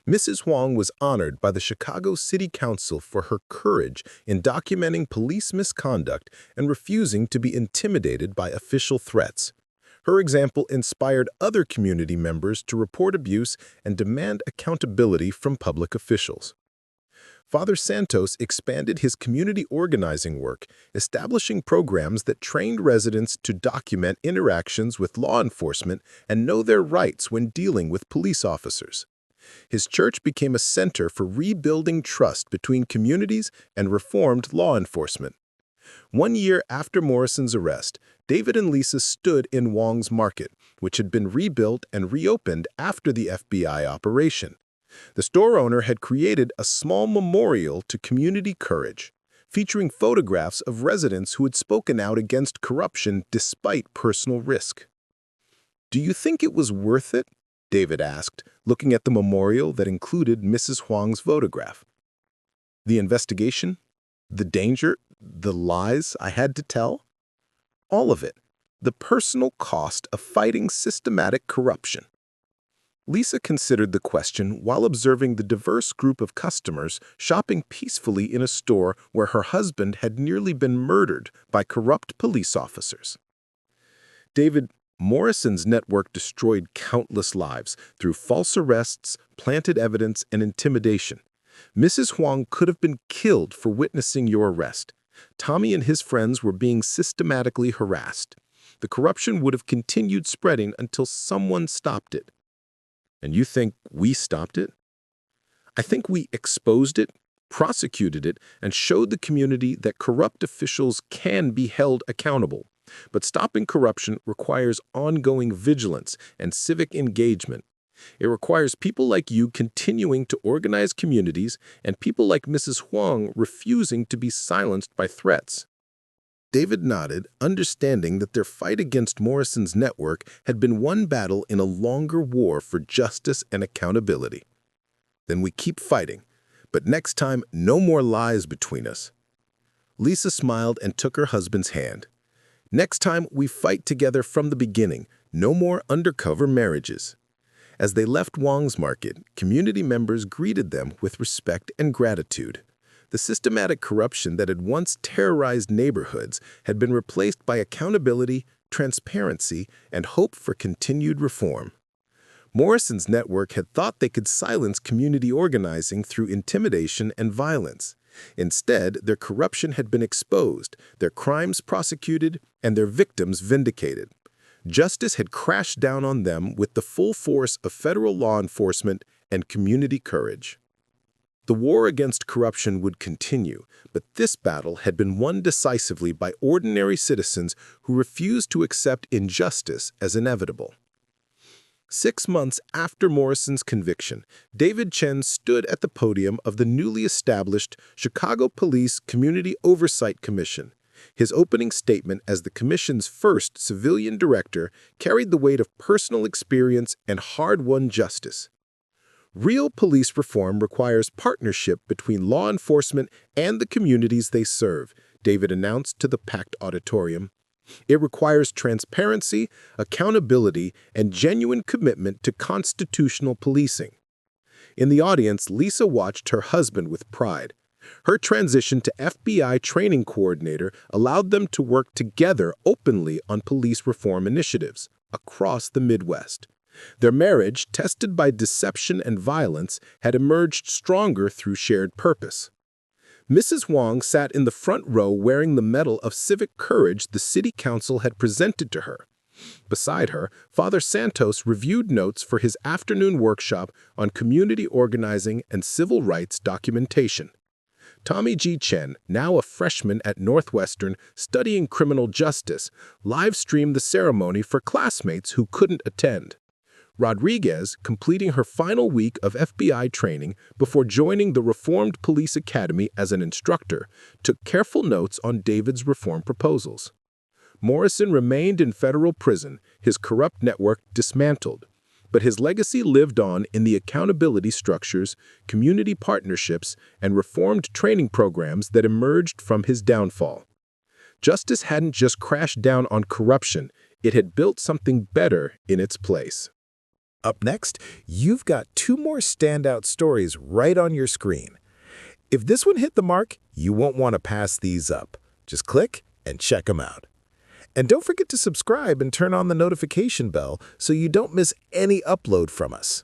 Mrs. Huang was honored by the Chicago City Council for her courage in documenting police misconduct and refusing to be intimidated by official threats. Her example inspired other community members to report abuse and demand accountability from public officials. Father Santos expanded his community organizing work, establishing programs that trained residents to document interactions with law enforcement and know their rights when dealing with police officers. His church became a center for rebuilding trust between communities and reformed law enforcement. 1 year after Morrison's arrest, David and Lisa stood in Wong's Market, which had been rebuilt and reopened after the FBI operation. The store owner had created a small memorial to community courage, featuring photographs of residents who had spoken out against corruption despite personal risk. "Do you think it was worth it?" David asked, looking at the memorial that included Mrs. Huang's photograph. "The investigation? The danger? The lies I had to tell? All of it. The personal cost of fighting systematic corruption." Lisa considered the question while observing the diverse group of customers shopping peacefully in a store where her husband had nearly been murdered by corrupt police officers. "David, Morrison's network destroyed countless lives through false arrests, planted evidence, and intimidation. Mrs. Huang could have been killed for witnessing your arrest. Tommy and his friends were being systematically harassed. The corruption would have continued spreading until someone stopped it." "And you think we stopped it?" "I think we exposed it, prosecuted it, and showed the community that corrupt officials can be held accountable. But stopping corruption requires ongoing vigilance and civic engagement. It requires people like you continuing to organize communities and people like Mrs. Huang refusing to be silenced by threats." David nodded, understanding that their fight against Morrison's network had been one battle in a longer war for justice and accountability. "Then we keep fighting, but next time, no more lies between us." Lisa smiled and took her husband's hand. "Next time, we fight together from the beginning, no more undercover marriages." As they left Wong's Market, community members greeted them with respect and gratitude. The systematic corruption that had once terrorized neighborhoods had been replaced by accountability, transparency, and hope for continued reform. Morrison's network had thought they could silence community organizing through intimidation and violence. Instead, their corruption had been exposed, their crimes prosecuted, and their victims vindicated. Justice had crashed down on them with the full force of federal law enforcement and community courage. The war against corruption would continue, but this battle had been won decisively by ordinary citizens who refused to accept injustice as inevitable. 6 months after Morrison's conviction, David Chen stood at the podium of the newly established Chicago Police Community Oversight Commission. His opening statement as the commission's first civilian director carried the weight of personal experience and hard-won justice. Real police reform requires partnership between law enforcement and the communities they serve, David announced to the packed auditorium. It requires transparency, accountability, and genuine commitment to constitutional policing. In the audience, Lisa watched her husband with pride. Her transition to FBI training coordinator allowed them to work together openly on police reform initiatives across the Midwest. Their marriage, tested by deception and violence, had emerged stronger through shared purpose. Mrs. Wong sat in the front row wearing the Medal of Civic Courage the City Council had presented to her. Beside her, Father Santos reviewed notes for his afternoon workshop on community organizing and civil rights documentation. Tommy G. Chen, now a freshman at Northwestern studying criminal justice, live-streamed the ceremony for classmates who couldn't attend. Rodriguez, completing her final week of FBI training before joining the Reformed Police Academy as an instructor, took careful notes on David's reform proposals. Morrison remained in federal prison, his corrupt network dismantled, but his legacy lived on in the accountability structures, community partnerships, and reformed training programs that emerged from his downfall. Justice hadn't just crashed down on corruption, it had built something better in its place. Up next, you've got 2 more standout stories right on your screen. If this one hit the mark, you won't want to pass these up. Just click and check them out. And don't forget to subscribe and turn on the notification bell so you don't miss any upload from us.